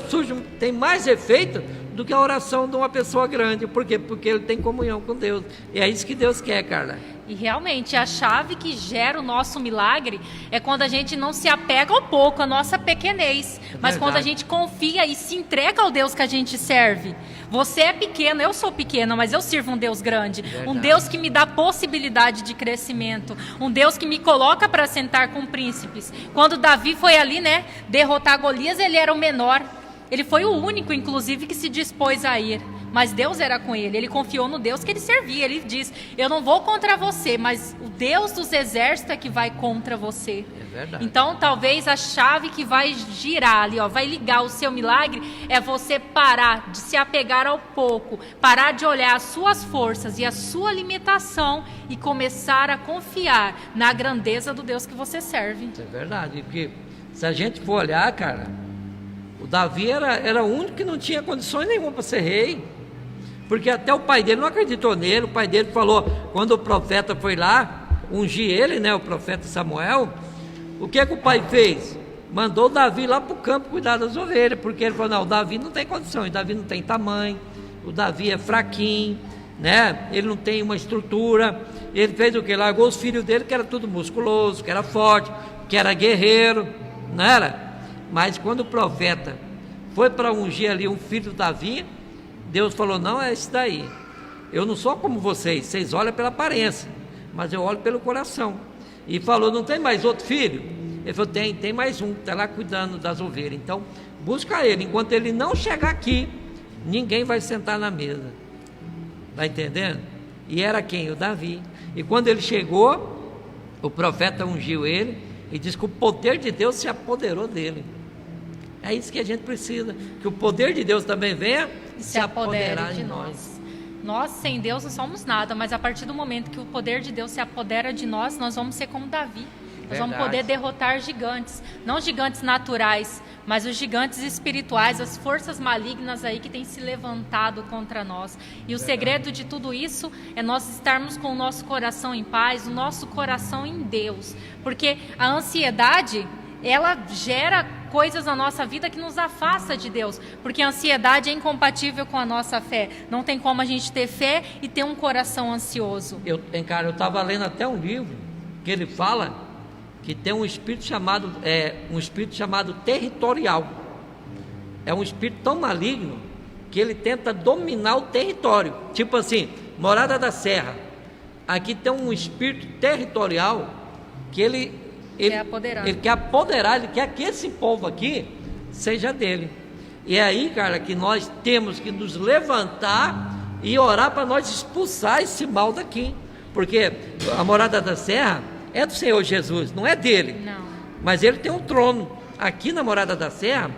tem mais efeito do que a oração de uma pessoa grande. Por quê? Porque ele tem comunhão com Deus, e é isso que Deus quer, Carla. E realmente a chave que gera o nosso milagre é quando a gente não se apega ao pouco, à nossa pequenez, mas quando a gente confia e se entrega ao Deus que a gente serve. Você é pequeno, eu sou pequena, mas eu sirvo um Deus grande, um Deus que me dá possibilidade de crescimento, um Deus que me coloca para sentar com príncipes. Quando Davi foi ali, derrotar Golias, ele era o menor. Ele foi o único, inclusive, que se dispôs a ir. mas Deus era com ele. Ele confiou no Deus que ele servia. Ele diz: eu não vou contra você, mas o Deus dos exércitos é que vai contra você. É verdade. Então, talvez a chave que vai girar ali, ó, vai ligar o seu milagre, é você parar de se apegar ao pouco, parar de olhar as suas forças e a sua limitação e começar a confiar na grandeza do Deus que você serve. Isso é verdade, porque se a gente for olhar, cara, o Davi era o único que não tinha condições nenhuma para ser rei, porque até o pai dele não acreditou nele. O pai dele falou, quando o profeta foi lá ungir ele, né, o profeta Samuel, o que o pai fez? Mandou o Davi lá para o campo cuidar das ovelhas, porque ele falou: não, o Davi não tem condições, o Davi não tem tamanho, o Davi é fraquinho, né? Ele não tem uma estrutura. Ele fez o que? Largou os filhos dele, que era tudo musculoso, que era forte, que era guerreiro, não era? Mas quando o profeta foi para ungir ali um filho do Davi, Deus falou: não, é esse daí. Eu não sou como vocês olham pela aparência, mas eu olho pelo coração. E falou: não tem mais outro filho? Ele falou: tem mais um, está lá cuidando das ovelhas. Então, busca ele. Enquanto ele não chegar aqui, ninguém vai sentar na mesa. Está entendendo? E era quem? O Davi. E quando ele chegou, o profeta ungiu ele e disse que o poder de Deus se apoderou dele. É isso que a gente precisa, que o poder de Deus também venha e se apoderar de nós. Nós, sem Deus, não somos nada, mas a partir do momento que o poder de Deus se apodera de nós, nós vamos ser como Davi. Nós vamos poder derrotar gigantes, não gigantes naturais, mas os gigantes espirituais, as forças malignas aí que têm se levantado contra nós. E o segredo de tudo isso é nós estarmos com o nosso coração em paz, o nosso coração em Deus. Porque a ansiedade, ela gera coisas na nossa vida que nos afasta de Deus, porque a ansiedade é incompatível com a nossa fé. Não tem como a gente ter fé e ter um coração ansioso. Eu estava lendo até um livro que ele fala que tem um espírito chamado territorial. É um espírito tão maligno que ele tenta dominar o território. Tipo assim, Morada da Serra, aqui tem um espírito territorial que ele quer apoderar, ele quer que esse povo aqui seja dele. E é aí, cara, que nós temos que nos levantar e orar para nós expulsar esse mal daqui, porque a Morada da Serra é do Senhor Jesus, não é dele. Não. Mas ele tem um trono aqui na Morada da Serra,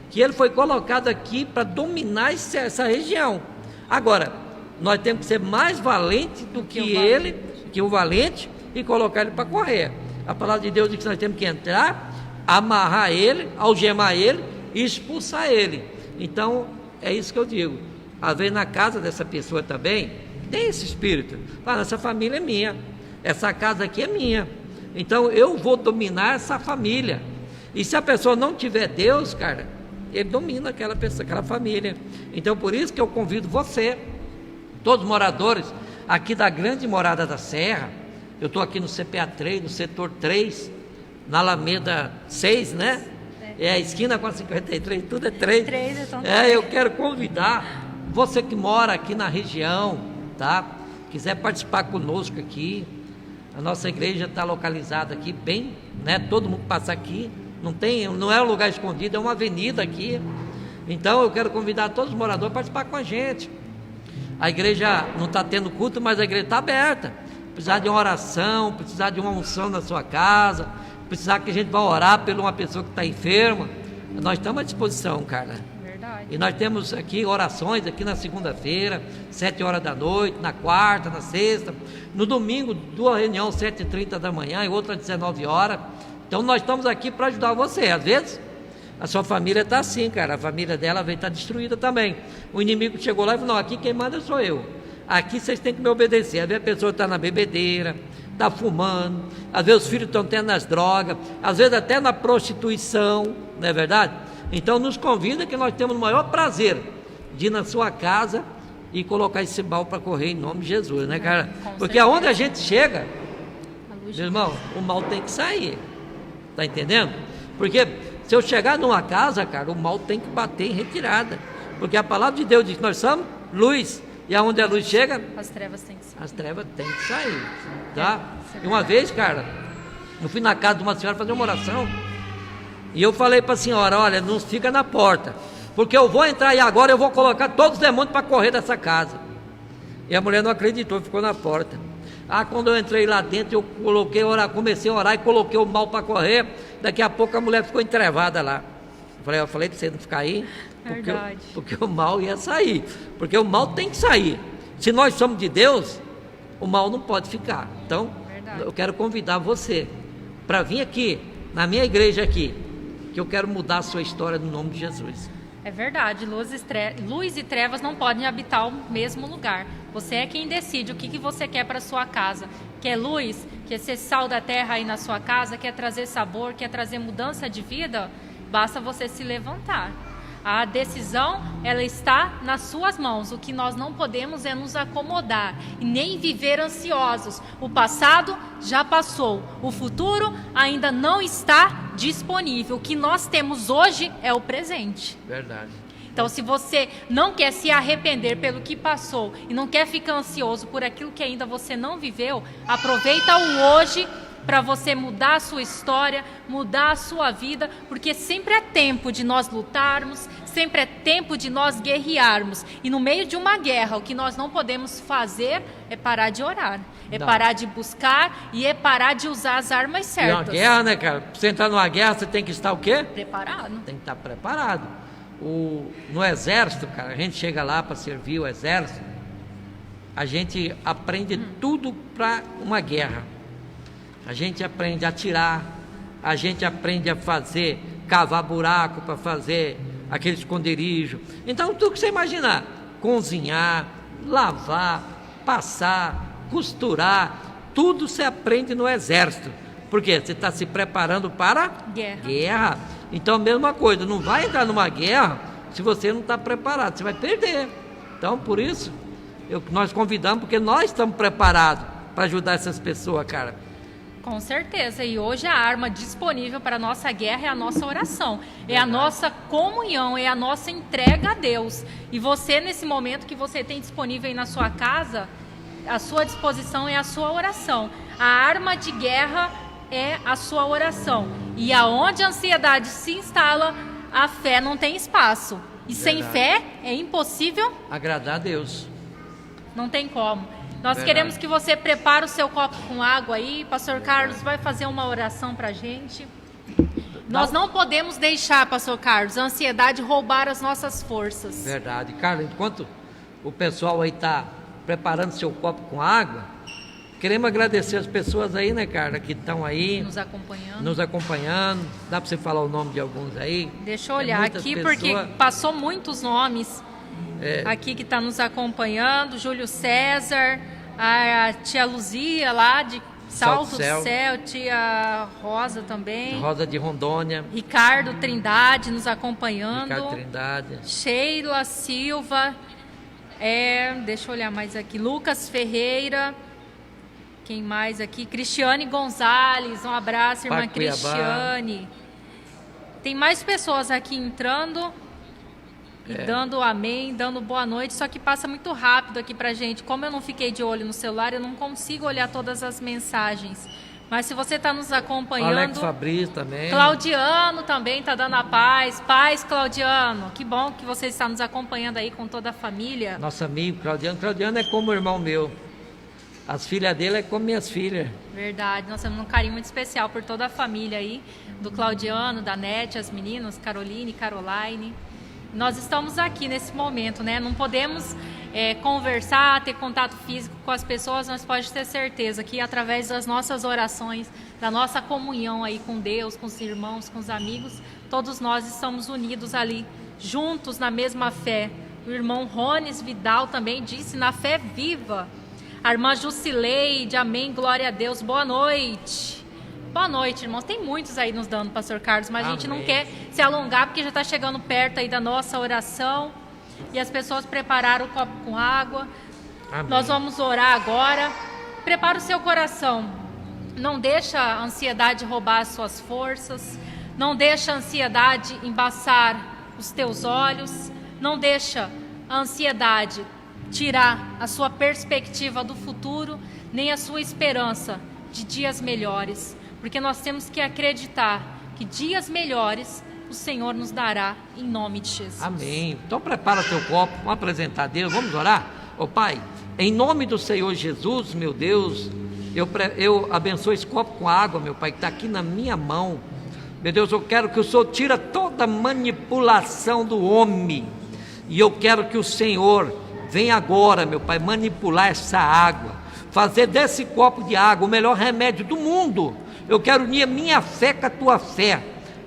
que ele foi colocado aqui para dominar essa região. Agora, nós temos que ser mais valentes do que o valente, e colocar ele para correr. A palavra de Deus diz que nós temos que entrar, amarrar ele, algemar ele e expulsar ele. Então, é isso que eu digo. Às vezes na casa dessa pessoa também tem esse espírito. Fala: essa família é minha, essa casa aqui é minha, então eu vou dominar essa família. E se a pessoa não tiver Deus, cara, ele domina aquela pessoa, aquela família. Então, por isso que eu convido você, todos os moradores aqui da grande Morada da Serra. Eu estou aqui no CPA 3, no setor 3, na Alameda 6, né? É a esquina com a 53, tudo é 3. Eu quero convidar você que mora aqui na região, tá? Quiser participar conosco aqui. A nossa igreja está localizada aqui bem, né? Todo mundo passa aqui, não é um lugar escondido, é uma avenida aqui. Então eu quero convidar todos os moradores a participar com a gente. A igreja não está tendo culto, mas a igreja está aberta. Precisar de uma oração, precisar de uma unção na sua casa, precisar que a gente vá orar por uma pessoa que está enferma, nós estamos à disposição, cara. Verdade. E nós temos aqui orações aqui na segunda-feira, 7 horas da noite, na quarta, na sexta, no domingo, 2 reuniões, 7h30 da manhã e outra 19 horas. Então nós estamos aqui para ajudar você. Às vezes a sua família está assim, cara, a família dela vai estar destruída também. O inimigo chegou lá e falou: não, aqui quem manda sou eu. Aqui vocês têm que me obedecer. Às vezes a pessoa está na bebedeira, está fumando, às vezes os filhos estão tendo nas drogas, às vezes até na prostituição, não é verdade? Então nos convida, que nós temos o maior prazer de ir na sua casa e colocar esse mal para correr em nome de Jesus, né, cara? Porque aonde a gente chega, meu irmão, o mal tem que sair, tá entendendo? Porque se eu chegar numa casa, cara, o mal tem que bater em retirada, porque a palavra de Deus diz que nós somos luz. E aonde a luz chega, as trevas têm que sair. As trevas têm que sair, tá? E uma vez, cara, eu fui na casa de uma senhora fazer uma oração, e eu falei para a senhora: olha, não fica na porta, porque eu vou entrar aí agora, eu vou colocar todos os demônios para correr dessa casa. E a mulher não acreditou, ficou na porta. Quando eu entrei lá dentro, eu comecei a orar e coloquei o mal para correr. Daqui a pouco a mulher ficou entrevada lá. Eu falei para você não ficar aí, porque o mal ia sair. Porque o mal tem que sair. Se nós somos de Deus, o mal não pode ficar. Então, eu quero convidar você para vir aqui, na minha igreja aqui, que eu quero mudar a sua história no nome de Jesus. É verdade, luz e trevas não podem habitar o mesmo lugar. Você é quem decide o que você quer para sua casa. Quer luz? Quer ser sal da terra aí na sua casa? Quer trazer sabor? Quer trazer mudança de vida? Basta você se levantar. A decisão, ela está nas suas mãos. O que nós não podemos é nos acomodar e nem viver ansiosos. O passado já passou, o futuro ainda não está disponível. O que nós temos hoje é o presente. Verdade. Então, se você não quer se arrepender pelo que passou e não quer ficar ansioso por aquilo que ainda você não viveu, aproveita o hoje para você mudar a sua história, mudar a sua vida, porque sempre é tempo de nós lutarmos, sempre é tempo de nós guerrearmos. E no meio de uma guerra, o que nós não podemos fazer é parar de orar, parar de buscar e é parar de usar as armas certas. E uma guerra, né, cara? Pra você entrar numa guerra, você tem que estar o quê? Preparado. Tem que estar preparado. No exército, cara, a gente chega lá para servir o exército, a gente aprende tudo para uma guerra. A gente aprende a atirar, a gente aprende a cavar buraco para fazer aquele esconderijo. Então, tudo que você imaginar, cozinhar, lavar, passar, costurar, tudo você aprende no exército. Por quê? Você está se preparando para guerra. Então, a mesma coisa, não vai entrar numa guerra se você não está preparado, você vai perder. Então, por isso, nós convidamos, porque nós estamos preparados para ajudar essas pessoas, cara. Com certeza, e hoje a arma disponível para a nossa guerra é a nossa oração, é a nossa comunhão, é a nossa entrega a Deus. E você, nesse momento que você tem disponível aí na sua casa, a sua disposição é a sua oração. A arma de guerra é a sua oração. E aonde a ansiedade se instala, a fé não tem espaço. E sem fé é impossível agradar a Deus. Não tem como. Nós queremos que você prepare o seu copo com água aí. Pastor Carlos vai fazer uma oração para a gente. Nós não podemos deixar, Pastor Carlos, a ansiedade roubar as nossas forças. Verdade. Carlos, enquanto o pessoal aí está preparando seu copo com água, queremos agradecer as pessoas aí, né, Carla, que estão aí nos acompanhando. Dá para você falar o nome de alguns aí? Deixa eu olhar aqui, porque passou muitos nomes. Aqui que está nos acompanhando, Júlio César, a tia Luzia lá de Salto do Céu, tia Rosa também. Rosa de Rondônia. Ricardo Trindade nos acompanhando. Ricardo Trindade. Sheila Silva. Deixa eu olhar mais aqui. Lucas Ferreira. Quem mais aqui? Cristiane Gonzalez. Um abraço, irmã Cristiane. Tem mais pessoas aqui entrando. E dando amém, dando boa noite, só que passa muito rápido aqui pra gente. Como eu não fiquei de olho no celular, eu não consigo olhar todas as mensagens. Mas se você está nos acompanhando... Alex Fabrício também. Claudiano também está dando a paz. Paz, Claudiano. Que bom que você está nos acompanhando aí com toda a família. Nosso amigo Claudiano. Claudiano é como irmão meu. As filhas dele é como minhas filhas. Verdade. Nós temos um carinho muito especial por toda a família aí. Do Claudiano, da Nete, as meninas, Caroline, Caroline... Nós estamos aqui nesse momento, né? Não podemos conversar, ter contato físico com as pessoas, mas pode ter certeza que através das nossas orações, da nossa comunhão aí com Deus, com os irmãos, com os amigos, todos nós estamos unidos ali, juntos na mesma fé. O irmão Rones Vidal também disse, na fé viva. A irmã Jusileide, amém, glória a Deus, boa noite. Boa noite, irmãos. Tem muitos aí nos dando, Pastor Carlos, mas a gente não quer se alongar, porque já está chegando perto aí da nossa oração. E as pessoas prepararam o copo com água. Amém. Nós vamos orar agora. Prepara o seu coração. Não deixa a ansiedade roubar as suas forças. Não deixa a ansiedade embaçar os teus olhos. Não deixa a ansiedade tirar a sua perspectiva do futuro, nem a sua esperança de dias melhores. Porque nós temos que acreditar que dias melhores o Senhor nos dará, em nome de Jesus. Amém. Então prepara teu copo, vamos apresentar a Deus, vamos orar? Ô Pai, em nome do Senhor Jesus, meu Deus, eu abençoo esse copo com água, meu Pai, que está aqui na minha mão. Meu Deus, eu quero que o Senhor tire toda manipulação do homem, e eu quero que o Senhor venha agora, meu Pai, manipular essa água, fazer desse copo de água o melhor remédio do mundo. Eu quero unir a minha fé com a tua fé,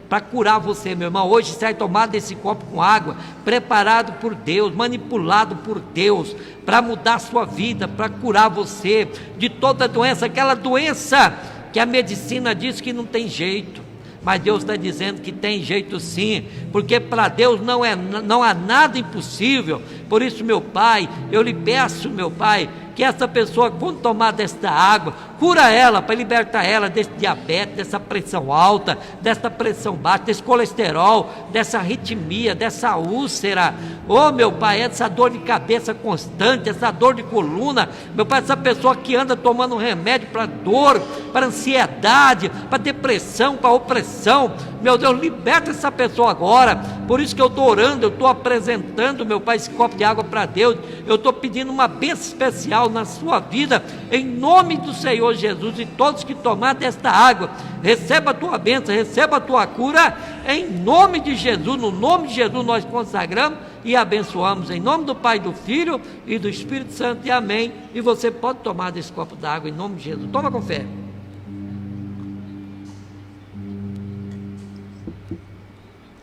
para curar você, meu irmão. Hoje sai tomar desse copo com água, preparado por Deus, manipulado por Deus, para mudar a sua vida, para curar você de toda doença, aquela doença que a medicina diz que não tem jeito, mas Deus está dizendo que tem jeito sim, porque para Deus não há nada impossível. Por isso, meu Pai, eu lhe peço, meu Pai, que essa pessoa, quando tomar desta água, cura ela, para libertar ela desse diabetes, dessa pressão alta, dessa pressão baixa, desse colesterol, dessa arritmia, dessa úlcera. Oh, meu Pai, essa dor de cabeça constante, essa dor de coluna, meu Pai, essa pessoa que anda tomando um remédio para dor, para ansiedade, para depressão, para opressão, meu Deus, liberta essa pessoa agora. Por isso que eu estou orando, eu estou apresentando, meu Pai, esse copo de água para Deus. Eu estou pedindo uma bênção especial na sua vida, em nome do Senhor Jesus. E todos que tomarem desta água, receba a tua bênção, receba a tua cura, em nome de Jesus. No nome de Jesus nós consagramos e abençoamos, em nome do Pai, do Filho e do Espírito Santo, e amém. E você pode tomar desse copo d'água, em nome de Jesus. Toma com fé.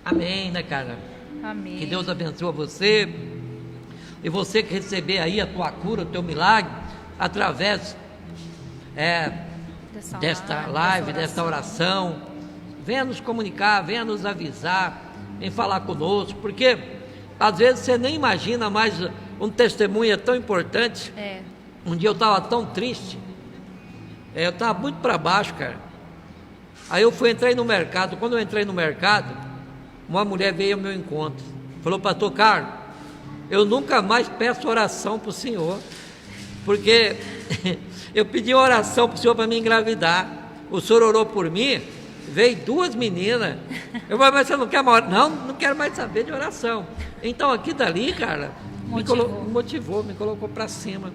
Amém, né, cara? Amém. Que Deus abençoe você, e você que receber aí a tua cura, o teu milagre, através desta live, desta oração, venha nos comunicar, venha nos avisar, vem falar conosco, porque às vezes você nem imagina, mas um testemunho é tão importante. Um dia eu estava tão triste, eu estava muito para baixo, cara. Aí eu entrei no mercado. Quando eu entrei no mercado, uma mulher veio ao meu encontro, falou: pastor Carlos, eu nunca mais peço oração para o senhor, porque eu pedi oração para o senhor para me engravidar, o senhor orou por mim, veio 2 meninas. Eu falei: mas você não quer mais? Não quero mais saber de oração. Então aqui dali, cara, me colocou para cima.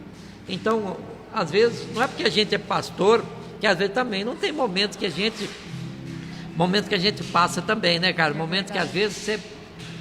Então, às vezes, não é porque a gente é pastor, que às vezes também não tem momentos que a gente passa também, né, cara? Momentos que às vezes você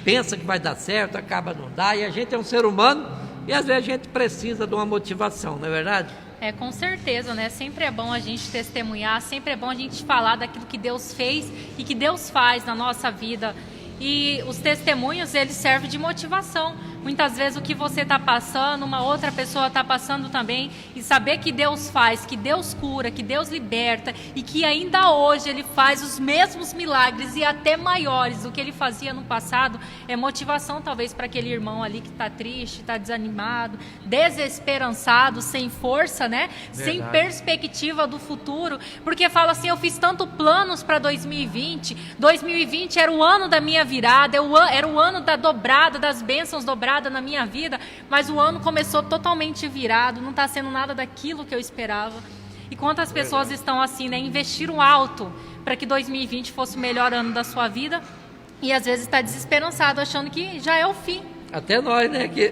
pensa que vai dar certo, acaba não dar, e a gente é um ser humano, e às vezes a gente precisa de uma motivação, não é verdade? Com certeza, né? Sempre é bom a gente testemunhar, sempre é bom a gente falar daquilo que Deus fez e que Deus faz na nossa vida. E os testemunhos, eles servem de motivação. Muitas vezes o que você está passando, uma outra pessoa está passando também, e saber que Deus faz, que Deus cura, que Deus liberta, e que ainda hoje Ele faz os mesmos milagres e até maiores do que Ele fazia no passado, é motivação talvez para aquele irmão ali que está triste, está desanimado, desesperançado, sem força, né? Sem perspectiva do futuro, porque fala assim: eu fiz tanto planos para 2020, 2020 era o ano da minha virada, era o ano da dobrada, das bênçãos dobradas na minha vida, mas o ano começou totalmente virado, não está sendo nada daquilo que eu esperava. E quantas pessoas estão assim, né? Investiram alto para que 2020 fosse o melhor ano da sua vida, e às vezes está desesperançado, achando que já é o fim. Até nós, né, que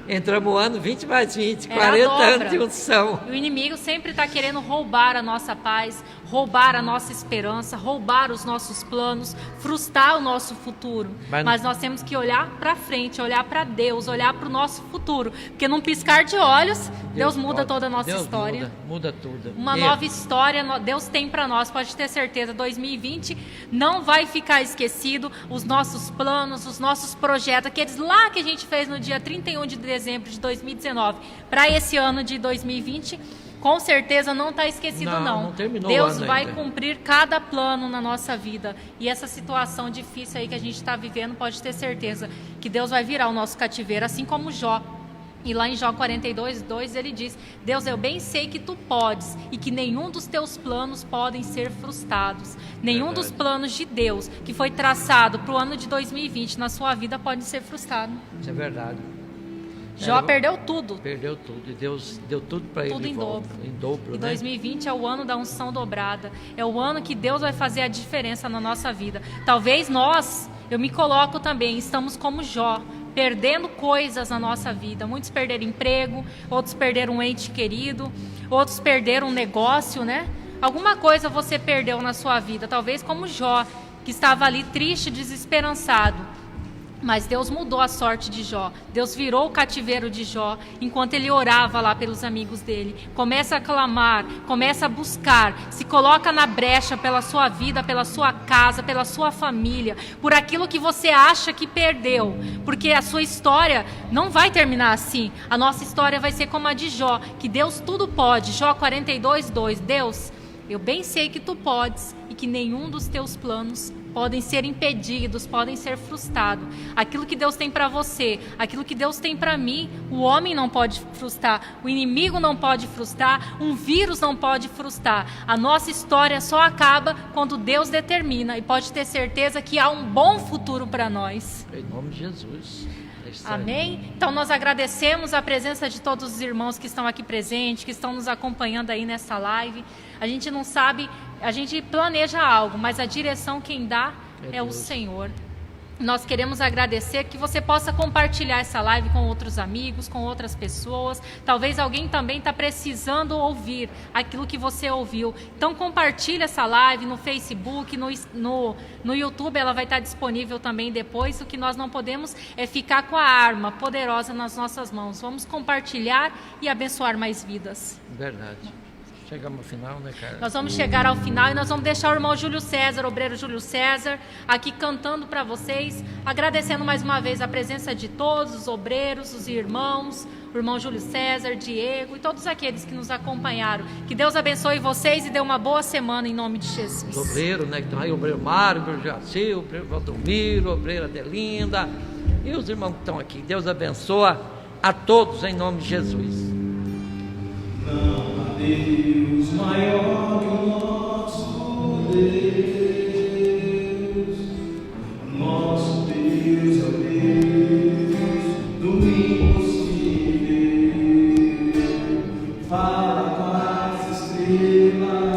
entramos no ano 20 mais 20, 40 anos de unção. O inimigo sempre está querendo roubar a nossa paz, roubar a nossa esperança, roubar os nossos planos, frustrar o nosso futuro. Mas nós temos que olhar para frente, olhar para Deus, olhar para o nosso futuro, porque num piscar de olhos, Deus muda toda a nossa história. Muda tudo. Uma nova história Deus tem para nós, pode ter certeza. 2020 não vai ficar esquecido, os nossos planos, os nossos projetos, aqueles lá que a gente fez no dia 31 de dezembro de 2019, para esse ano de 2020, com certeza não está esquecido, não. Não terminou. Deus vai cumprir cada plano na nossa vida. E essa situação difícil aí que a gente está vivendo, pode ter certeza que Deus vai virar o nosso cativeiro, assim como Jó. E lá em Jó 42:2 ele diz: Deus, eu bem sei que tu podes e que nenhum dos teus planos podem ser frustrados. Nenhum dos planos de Deus que foi traçado para o ano de 2020 na sua vida pode ser frustrado. Isso é verdade. Jó perdeu tudo. Perdeu tudo. E Deus deu tudo para ele Tudo em dobro, E né? 2020 é o ano da unção dobrada. É o ano que Deus vai fazer a diferença na nossa vida. Talvez nós, eu me coloco também, estamos como Jó, perdendo coisas na nossa vida. Muitos perderam emprego, outros perderam um ente querido, outros perderam um negócio, né? Alguma coisa você perdeu na sua vida, talvez como Jó, que estava ali triste, desesperançado. Mas Deus mudou a sorte de Jó. Deus virou o cativeiro de Jó enquanto ele orava lá pelos amigos dele. Começa a clamar, começa a buscar, se coloca na brecha pela sua vida, pela sua casa, pela sua família, por aquilo que você acha que perdeu. Porque a sua história não vai terminar assim. A nossa história vai ser como a de Jó, que Deus tudo pode. Jó 42:2. Deus, eu bem sei que tu podes e que nenhum dos teus planos podem ser impedidos, podem ser frustrados. Aquilo que Deus tem para você, aquilo que Deus tem para mim, o homem não pode frustrar, o inimigo não pode frustrar, um vírus não pode frustrar. A nossa história só acaba quando Deus determina, e pode ter certeza que há um bom futuro para nós. Em nome de Jesus. Amém? Então nós agradecemos a presença de todos os irmãos que estão aqui presentes, que estão nos acompanhando aí nessa live. A gente não sabe, a gente planeja algo, mas a direção quem dá é o Senhor. Nós queremos agradecer que você possa compartilhar essa live com outros amigos, com outras pessoas. Talvez alguém também está precisando ouvir aquilo que você ouviu. Então compartilhe essa live no Facebook, no YouTube, ela vai estar disponível também depois. O que nós não podemos é ficar com a arma poderosa nas nossas mãos. Vamos compartilhar e abençoar mais vidas. Verdade. Chegamos ao final, né, cara? Nós vamos chegar ao final e nós vamos deixar o irmão Júlio César, o obreiro Júlio César, aqui cantando para vocês, agradecendo mais uma vez a presença de todos os obreiros, os irmãos, o irmão Júlio César, Diego e todos aqueles que nos acompanharam. Que Deus abençoe vocês e dê uma boa semana em nome de Jesus. Os obreiros, né, que estão aí, o obreiro Mário, o obreiro Jaci, o obreiro Valdomiro, o obreiro Adelinda e os irmãos que estão aqui. Deus abençoa a todos em nome de Jesus. Não há Deus maior que o nosso Deus. Nosso Deus é o Deus do impossível. Fala com as estrelas.